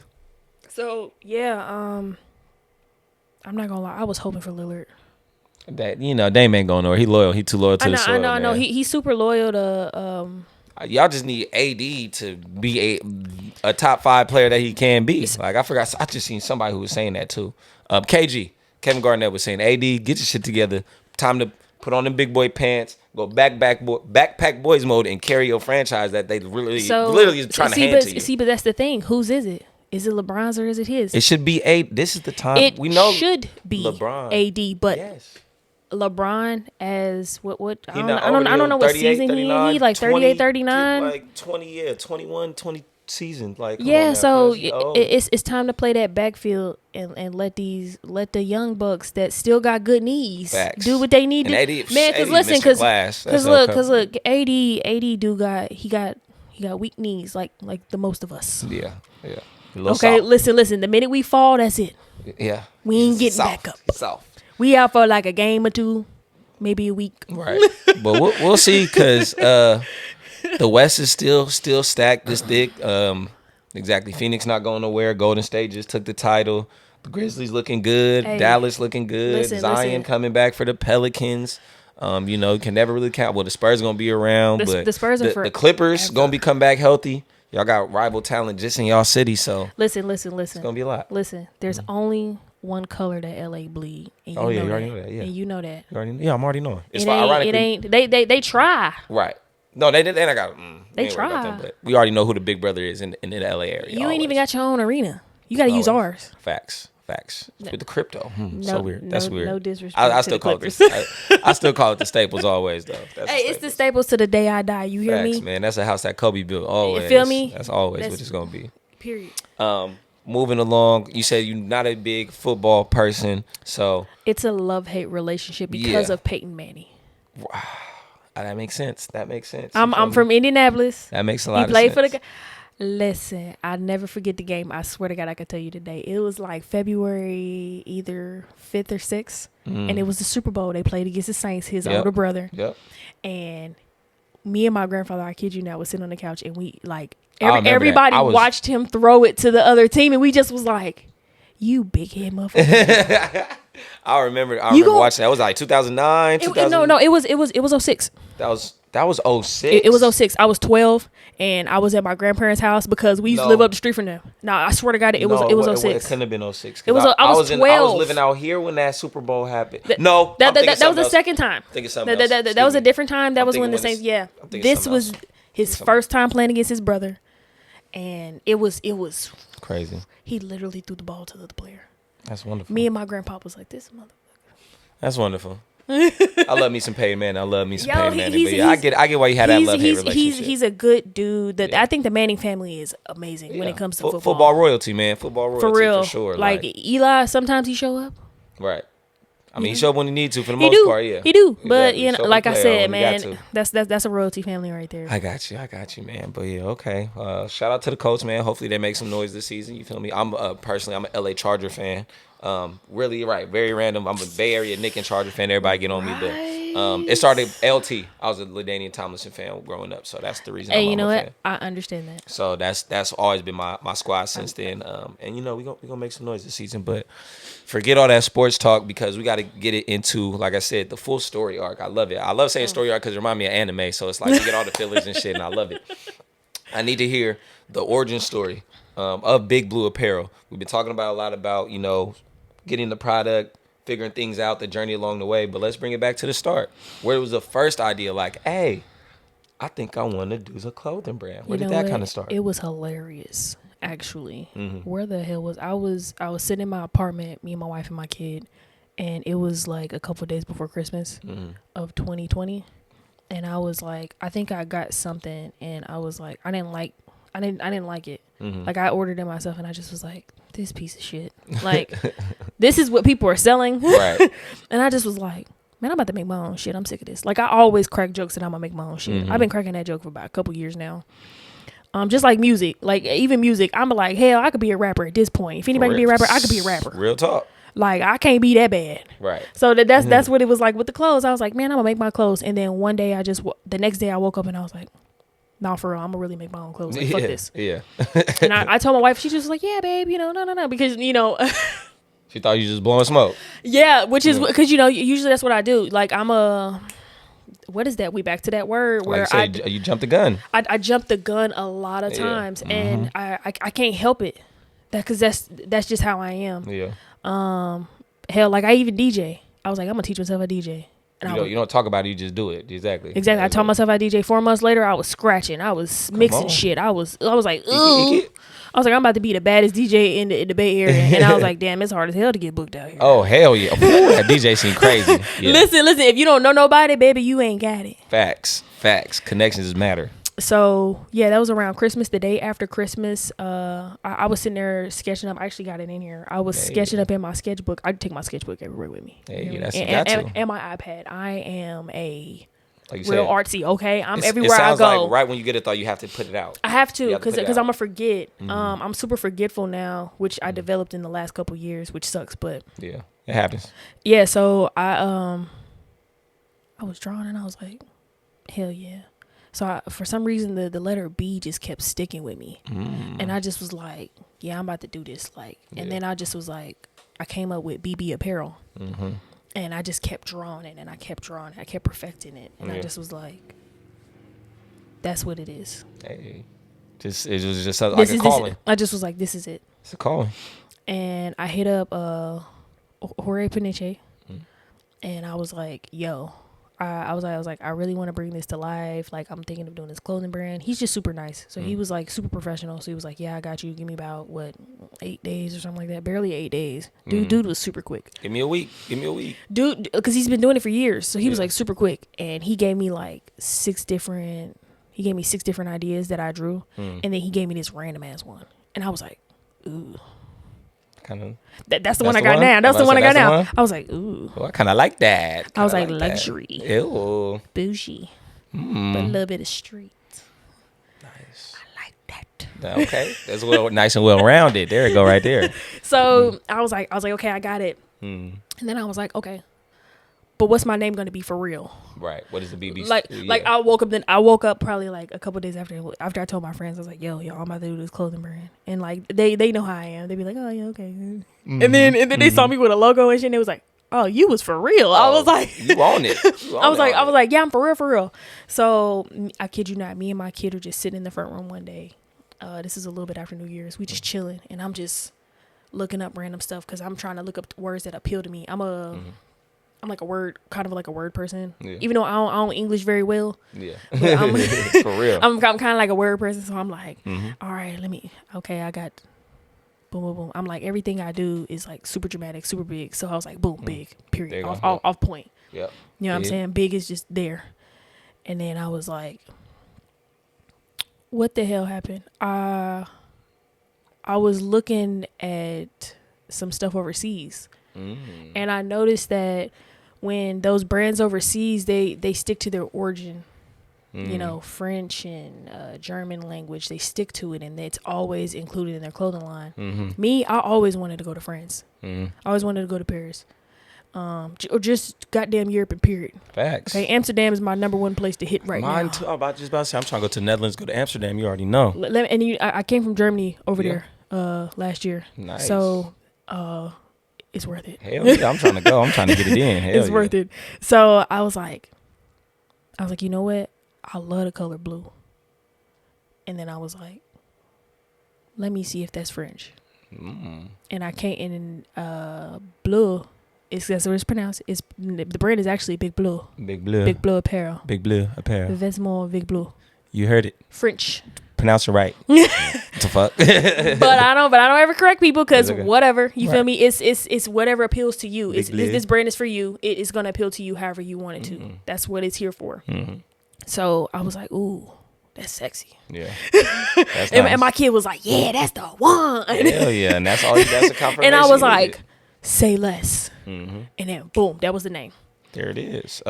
So yeah, I'm not gonna lie, I was hoping for Lillard. That Dame ain't going nowhere. He loyal. He too loyal to the soil. I know. He's super loyal to. Y'all just need AD to be a top 5 player that he can be. Like I forgot. I just seen somebody who was saying that too. Kevin Garnett was saying, AD, get your shit together. Time to put on them big boy pants. Go backpack boys mode and carry your franchise that they literally is trying to hand to you. See, but that's the thing. Whose is it? Is it LeBron's or is it his? It should be AD. This is the time. We know should be LeBron. AD, but. Yes. LeBron as what I don't know what season he like 38, 39 like 21 20 seasons like so it's time to play that backfield and let the young bucks that still got good knees do what they need to man cuz look AD do got weak knees like the most of us. Yeah okay, listen, the minute we fall, that's it. Yeah, we ain't getting back up. Soft. We out for like a game or two, maybe a week. Right. But we'll see because the West is still stacked this thick. Exactly. Phoenix not going nowhere. Golden State just took the title. The Grizzlies looking good. Hey, Dallas looking good. Zion coming back for the Pelicans. You can never really count. Well, the Spurs going to be around. But the Spurs are the Clippers going to be come back healthy. Y'all got rival talent just in y'all city. So listen. It's going to be a lot. Listen, there's only one color that LA bleed. And you already know that. Yeah. And you know that. I'm already knowing. It ain't. They try. Right. No, they not got. They try. Them, but we already know who the big brother is in the LA area. You ain't even got your own arena. You got to use ours. Facts. With the crypto. So weird. That's weird. No disrespect. I still call it I still call it the Staples always though. It's the Staples to the day I die. You hear me? Man, that's a house that Kobe built always. You feel me? That's always what it's gonna be. Period. Moving along, you said you're not a big football person, so it's a love-hate relationship because of Peyton Manning. Wow. That makes sense. I'm from Indianapolis. That makes a lot of sense. He played for the. Listen, I never forget the game. I swear to God, I could tell you today. It was like February either 5th or 6th, and it was the Super Bowl. They played against the Saints, his older brother. Yep. And me and my grandfather, I kid you not, was sitting on the couch, and we like everybody watched him throw it to the other team, and we just was like, "You big head motherfucker." I remember watching that. It was like 2009. No, it was 06. That was 06. It was 06. I was 12 and I was at my grandparents' house because we used to live up the street from them. No, I swear to God, it was 06. It couldn't have been 06. I was 12. I was living out here when that Super Bowl happened. That was the second time. I'm thinking something else. That was a different time. That was when the Saints. Yeah, this was his first time playing against his brother, and it was crazy. He literally threw the ball to the other player. That's wonderful. Me and my grandpa was like, "This motherfucker." That's wonderful. I love me some Peyton Manning. I love me some Peyton Manning. But yeah, I get why you had that love-hate relationship. He's a good dude. I think the Manning family is amazing when it comes to football. Football royalty, man. Football royalty, for real. For sure. Like Eli, sometimes he show up. Right. I mean, he show up when he needs to for the most part, yeah. He do. But, like I said, man, that's a royalty family right there. I got you, man. But, yeah, okay. Shout out to the Colts, man. Hopefully they make some noise this season. You feel me? I'm an LA Charger fan. Really, right. Very random. I'm a Bay Area Knicks and Charger fan. Everybody get on me. But it started LT. I was a LaDainian Tomlinson fan growing up. So that's the reason I'm a fan. Hey, you know what? I understand that. So that's always been my squad since then. And, we're going to make some noise this season. But forget all that sports talk because we got to get it into, like I said, the full story arc. I love it. I love saying story arc because it reminds me of anime. So it's like you get all the fillers and shit, and I love it. I need to hear the origin story of Big Bleu Apparel. We've been talking about a lot about, getting the product, figuring things out, the journey along the way. But let's bring it back to the start. Where was the first idea like, hey, I think I want to do a clothing brand? Where did that kind of start? It was hilarious, actually. Mm-hmm. Where the hell was I was sitting in my apartment, me and my wife and my kid, and it was like a couple of days before Christmas of 2020. And I was like, I think I got something, and I was like, I didn't like it. Mm-hmm. Like I ordered it myself, and I just was like, this piece of shit. Like, this is what people are selling. Right. And I just was like, man, I'm about to make my own shit. I'm sick of this. Like, I always crack jokes that I'm gonna make my own shit. Mm-hmm. I've been cracking that joke for about a couple years now. Just like music. Like, even music, I'm like, hell, I could be a rapper at this point. If anybody can be a rapper, I could be a rapper. Real talk. Like, I can't be that bad. Right. So that's what it was like with the clothes. I was like, man, I'm gonna make my clothes. And then one day the next day I woke up and I was like, nah, for real, I'm gonna really make my own clothes. Like, fuck this. Yeah. And I told my wife, she just was like, yeah, babe, no. Because, she thought you just blowing smoke. Yeah, which is because, usually that's what I do. Like, what is that? We back to that word where you jumped the gun. I jumped the gun a lot of times, and I can't help it. Because that's just how I am. Yeah. Hell, like I even DJ. I was like, I'm gonna teach myself a DJ. And you don't talk about it, you just do it. Exactly. I taught myself I DJ. 4 months later, I was scratching. I was mixing shit. I was like, ooh. I was like, I'm about to be the baddest DJ in the Bay Area. And I was like, damn, it's hard as hell to get booked out here. Oh, hell yeah. That DJ seemed crazy. Yeah. Listen, if you don't know nobody, baby, you ain't got it. Facts. Connections matter. So, yeah, that was around Christmas. The day after Christmas, I was sitting there sketching up. I actually got it in here. I was sketching up in my sketchbook. I take my sketchbook everywhere with me. Hey, that's got to. And my iPad. I am a like real artsy, okay? I'm everywhere I go. It sounds like right when you get it, though, you have to put it out. I have to, because I'm going to forget. I'm super forgetful now, which I developed in the last couple years, which sucks, but. Yeah, it happens. Yeah, so I was drawing, and I was like, hell yeah. So for some reason, the letter B just kept sticking with me. And I just was like, yeah, I'm about to do this. Like, and then I just was like, I came up with BB Apparel. And I just kept drawing it, and I kept drawing it. I kept perfecting it. And I just was like, that's what it is. Hey, it was just like a calling. I just was like, this is it. It's a calling. And I hit up Jorge Peniche, and I was like, yo, I was like, I really want to bring this to life. Like, I'm thinking of doing this clothing brand. He's just super nice. So he was like super professional. So he was like, yeah, I got you. Give me about 8 days or something like that. Barely 8 days. Dude was super quick. Give me a week. Dude, because he's been doing it for years. So he was like super quick. And he gave me like 6 different ideas that I drew. And then he gave me this random ass one. And I was like, ooh. Kind of. That's the one I got now. That's the one I got now. I was like, ooh. Oh, I kind of like that. I was like luxury. Ew. Bougie. But a little bit of street. Nice. I like that. Okay. That's nice and well rounded. There you go, right there. So I was like, okay, I got it. And then I was like, okay, but what's my name going to be for real? Right. What is the BB? Like I woke up probably like a couple days after I told my friends, I was like, yo, I'm about to do this clothing brand. And like, they know how I am. They'd be like, oh yeah, okay. And then they saw me with a logo and shit. And they was like, oh, you was for real. I was like, you own it. I was like, yeah, I'm for real. So I kid you not, me and my kid are just sitting in the front room one day. This is a little bit after New Year's. We just chilling, and I'm just looking up random stuff because I'm trying to look up words that appeal to me. I'm like a word person. Yeah. Even though I don't English very well. Yeah. I'm, for real. I'm kind of like a word person, so I'm like, all right, I got boom, boom, boom. I'm like, everything I do is like super dramatic, super big. So I was like, boom, big, period, off point. Yep. You know what I'm saying? Big is just there. And then I was like, what the hell happened? I was looking at some stuff overseas. And I noticed that when those brands overseas, they stick to their origin, you know, French and German language, they stick to it, and it's always included in their clothing line. Me, I always wanted to go to France. I always wanted to go to Paris. Or just goddamn Europe and period. Facts. Okay, Amsterdam is my number one place to hit right now. Mine too. I'm just about to say, I'm trying to go to the Netherlands, go to Amsterdam. You already know. I came from Germany over there last year. Nice. So, it's worth it. Hell yeah, I'm trying to go. I'm trying to get it in. Hell it's worth it. So I was like, you know what? I love the color blue. And then I was like, let me see if that's French. And I can't. And bleu, that's what it's pronounced. The brand is actually Big Bleu. Big Bleu. Big Bleu Apparel. Big Bleu Apparel. Vêtements Big Bleu. You heard it. French. Pronounce it right. What the fuck? but I don't ever correct people because whatever, you feel me? It's whatever appeals to you. This brand is for you. It is gonna appeal to you however you want it to. That's what it's here for. So I was like, ooh, that's sexy. Yeah. That's nice. And my kid was like, yeah, that's the one. Hell yeah, and that's a confirmation. And I was like, say less. And then boom, that was the name. There it is.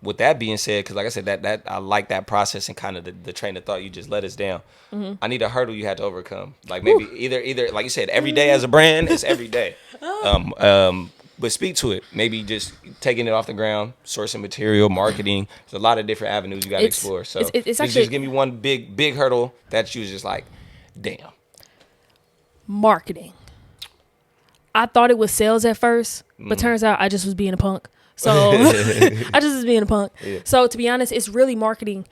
With that being said, because like I said, that I like that process and kind of the train of thought you just let us down. I need a hurdle you had to overcome. Like maybe either like you said, every day as a brand, it's every day. But speak to it. Maybe just taking it off the ground, sourcing material, marketing. There's a lot of different avenues you got to explore. So it's actually, just give me one big hurdle that you was just like, damn. Marketing. I thought it was sales at first, but turns out I just was being a punk. So I just was being a punk. Yeah. So to be honest, it's really marketing.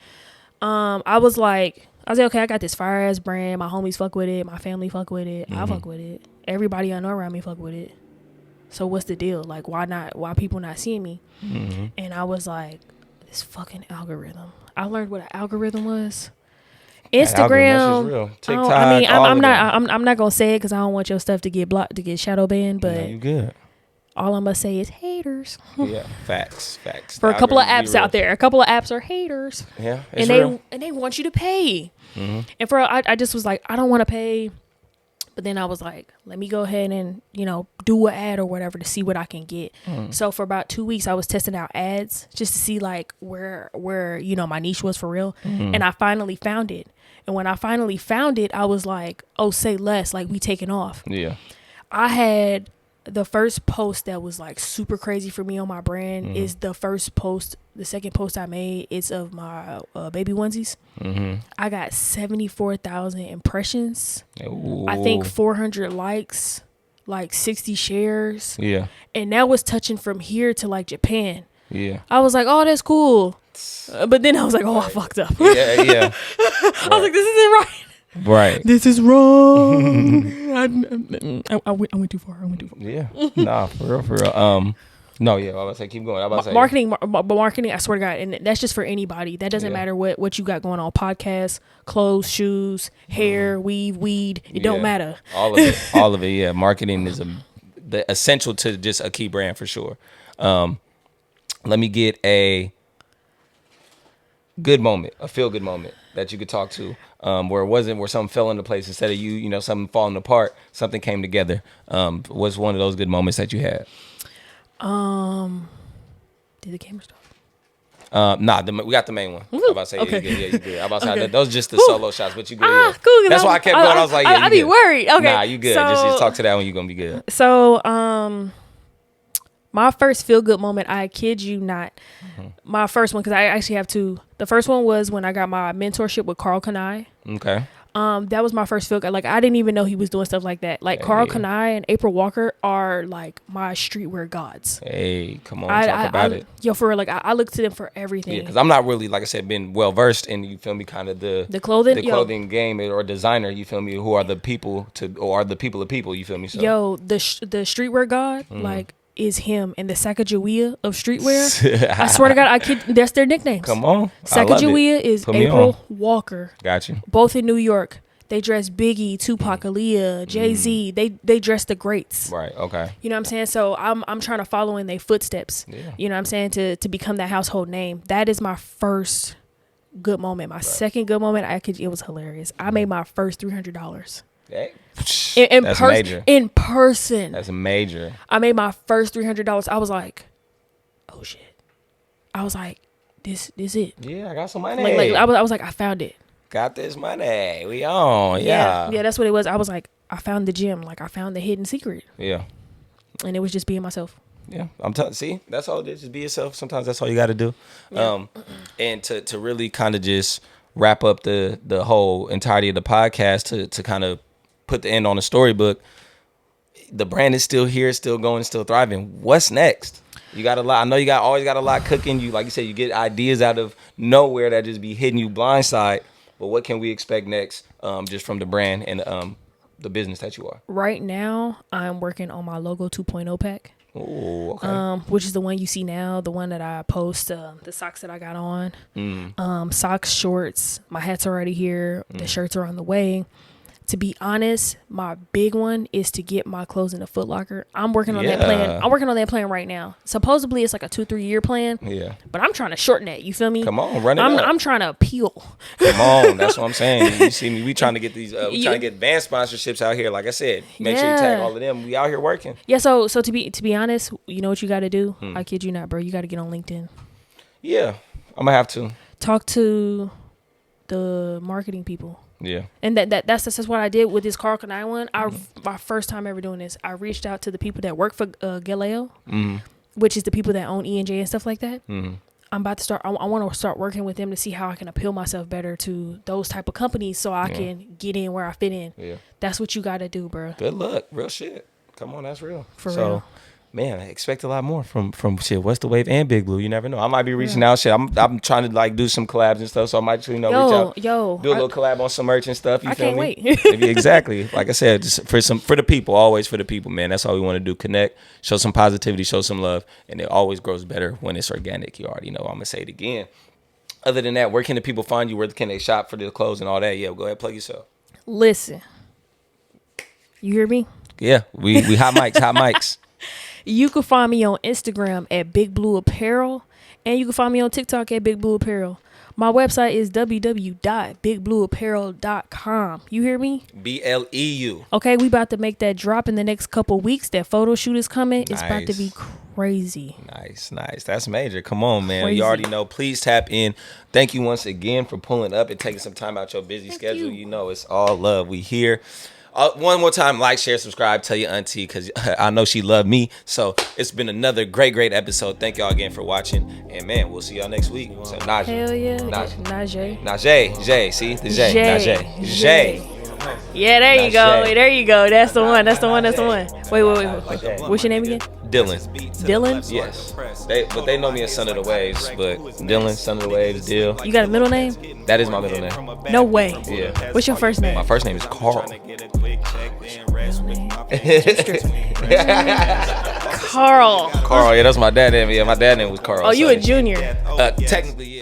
I was like, okay, I got this fire ass brand. My homies fuck with it. My family fuck with it. I fuck with it. Everybody I know around me fuck with it. So what's the deal? Like, why people not seeing me? And I was like, this fucking algorithm. I learned what an algorithm was. Instagram. Real. TikTok. I'm not gonna say it because I don't want your stuff to get blocked, to get shadow banned. But you good. All I'm gonna say is haters. Yeah, facts. For a couple of apps out there, a couple of apps are haters. Yeah, it's real. And they want you to pay. And I just was like, I don't want to pay. But then I was like, let me go ahead and do an ad or whatever to see what I can get. So for about 2 weeks, I was testing out ads just to see like where my niche was for real. And I finally found it. And when I finally found it, I was like, oh, say less. Like, we taking off. Yeah. I had the first post that was like super crazy for me on my brand is the second post I made. It's of my baby onesies. I got 74,000 impressions. Ooh. I think 400 likes, like 60 shares. Yeah. And that was touching from here to like Japan. Yeah. I was like, oh, that's cool. But then I was like, oh, I fucked up. Yeah. I was like, this isn't right. Right. This is wrong. I went too far. Yeah. Nah, for real. No, yeah, I was about to say, keep going. I was about to say, marketing, I swear to God, and that's just for anybody. That doesn't matter what you got going on. Podcasts, clothes, shoes, hair, weed. It don't matter. All of it, yeah. Marketing is the essential to just a key brand for sure. Let me get a good moment, a feel good moment that you could talk to, where something fell into place instead of something falling apart, something came together. What's one of those good moments that you had? Did the camera stop? We got the main one. I'm about to say, okay. you good. I'm about to say, those are just the solo shots, but you good. Yeah. Cool. That's why I kept going. I was like, yeah, I'd be worried. Okay. Nah, you good. Just talk to that one. You're going to be good. So, my first feel good moment, I kid you not, my first one, because I actually have two. The first one was when I got my mentorship with Carl Kanai. Okay. That was my first feel good. Like, I didn't even know he was doing stuff like that. Like, Carl Kanai and April Walker are like my streetwear gods. Hey, come on, talk about it. Yo, for real, like I look to them for everything. Yeah, because I'm not really, like I said, been well versed in, you feel me, kind of the clothing game or designer, you feel me, who are the people of people, you feel me? So. Yo, the streetwear god, like, is him and the Sacagawea of streetwear. I swear to God, that's their nicknames. Come on. Sacagawea is April Walker. Got you. Both in New York. They dress Biggie, Tupac, Aaliyah, Jay-Z. They dress the greats. Right, okay. You know what I'm saying? So I'm trying to follow in their footsteps. Yeah. You know what I'm saying? To become that household name. That is my first good moment. My second good moment, it was hilarious. I made my first $300. Hey. Major. In person. That's major. I made my first $300. I was like, oh shit. I was like, this it. Yeah, I got some money. Like I was like, I found it. Got this money. We on. Yeah. Yeah, that's what it was. I was like, I found the gem. Like, I found the hidden secret. Yeah. And it was just being myself. Yeah. See, that's all it is. Just be yourself. Sometimes that's all you got to do. Yeah. And to really kind of just wrap up the whole entirety of the podcast to kind of put the end on the storybook. The brand is still here, still going, still thriving. What's next? You got a lot. I know you always got a lot cooking. You, like you said, you get ideas out of nowhere that just be hitting you blindside. But what can we expect next, just from the brand and the business that you are? Right now, I'm working on my logo 2.0 pack. Oh, okay. Which is the one you see now, the one that I post, the socks that I got on. Socks, shorts, my hat's already here. The shirts are on the way. To be honest, my big one is to get my clothes in a Foot Locker. I'm working on that plan. I'm working on that plan right now. Supposedly, it's like a 2-3 year plan. Yeah. But I'm trying to shorten that. You feel me? Come on, run it up. I'm trying to appeal. Come on, that's what I'm saying. You see me? We trying to get these. We trying to get band sponsorships out here. Like I said, make sure you tag all of them. We out here working. Yeah. So to be honest, you know what you got to do? I kid you not, bro. You got to get on LinkedIn. Yeah, I'm gonna have to talk to the marketing people. Yeah. And that's what I did with this Carl Kanai one. My first time ever doing this, I reached out to the people that work for Galileo, which is the people that own E&J and stuff like that. I'm about to start. I want to start working with them to see how I can appeal myself better to those type of companies so I can get in where I fit in. Yeah. That's what you got to do, bro. Good luck. Real shit. Come on, that's real. For real. Man, I expect a lot more from shit. What's the Wave and Big Blue? You never know. I might be reaching out. Shit, I'm trying to like do some collabs and stuff. So I might reach out, do a little collab on some merch and stuff. You feel me? Can't wait. Exactly. Like I said, just for the people, always for the people, man. That's all we want to do. Connect, show some positivity, show some love, and it always grows better when it's organic. You already know. I'm gonna say it again. Other than that, where can the people find you? Where can they shop for the clothes and all that? Yeah, go ahead, plug yourself. Listen, you hear me? Yeah, we hot mics. You can find me on Instagram at Big Bleu Apparel, and you can find me on TikTok at Big Bleu Apparel. My website is www.bigblueapparel.com. You hear me? BLEU. Okay, we about to make that drop in the next couple weeks. That photo shoot is coming. Nice. It's about to be crazy. Nice. That's major. Come on, man. Crazy. You already know. Please tap in. Thank you once again for pulling up and taking some time out your busy schedule. You know, it's all love. We here. One more time, like, share, subscribe, tell your auntie, because I know she loved me. So it's been another great episode. Thank y'all again for watching. And man, we'll see y'all next week. So Najee. Hell yeah. Najee. Jay. See? The J. Najee. Jay. Yeah, there you go. There you go. That's the one. Wait. What's your name again? Dylan? Yes. They know me as Son of the Waves, but Dylan, Son of the Waves, Dill. You got a middle name? That is my middle name. No way. Yeah. What's your first name? My first name is Carl. Carl. Carl, yeah, that's my dad's name. Yeah, my dad's name was Carl. Oh, you a junior? Technically, yeah.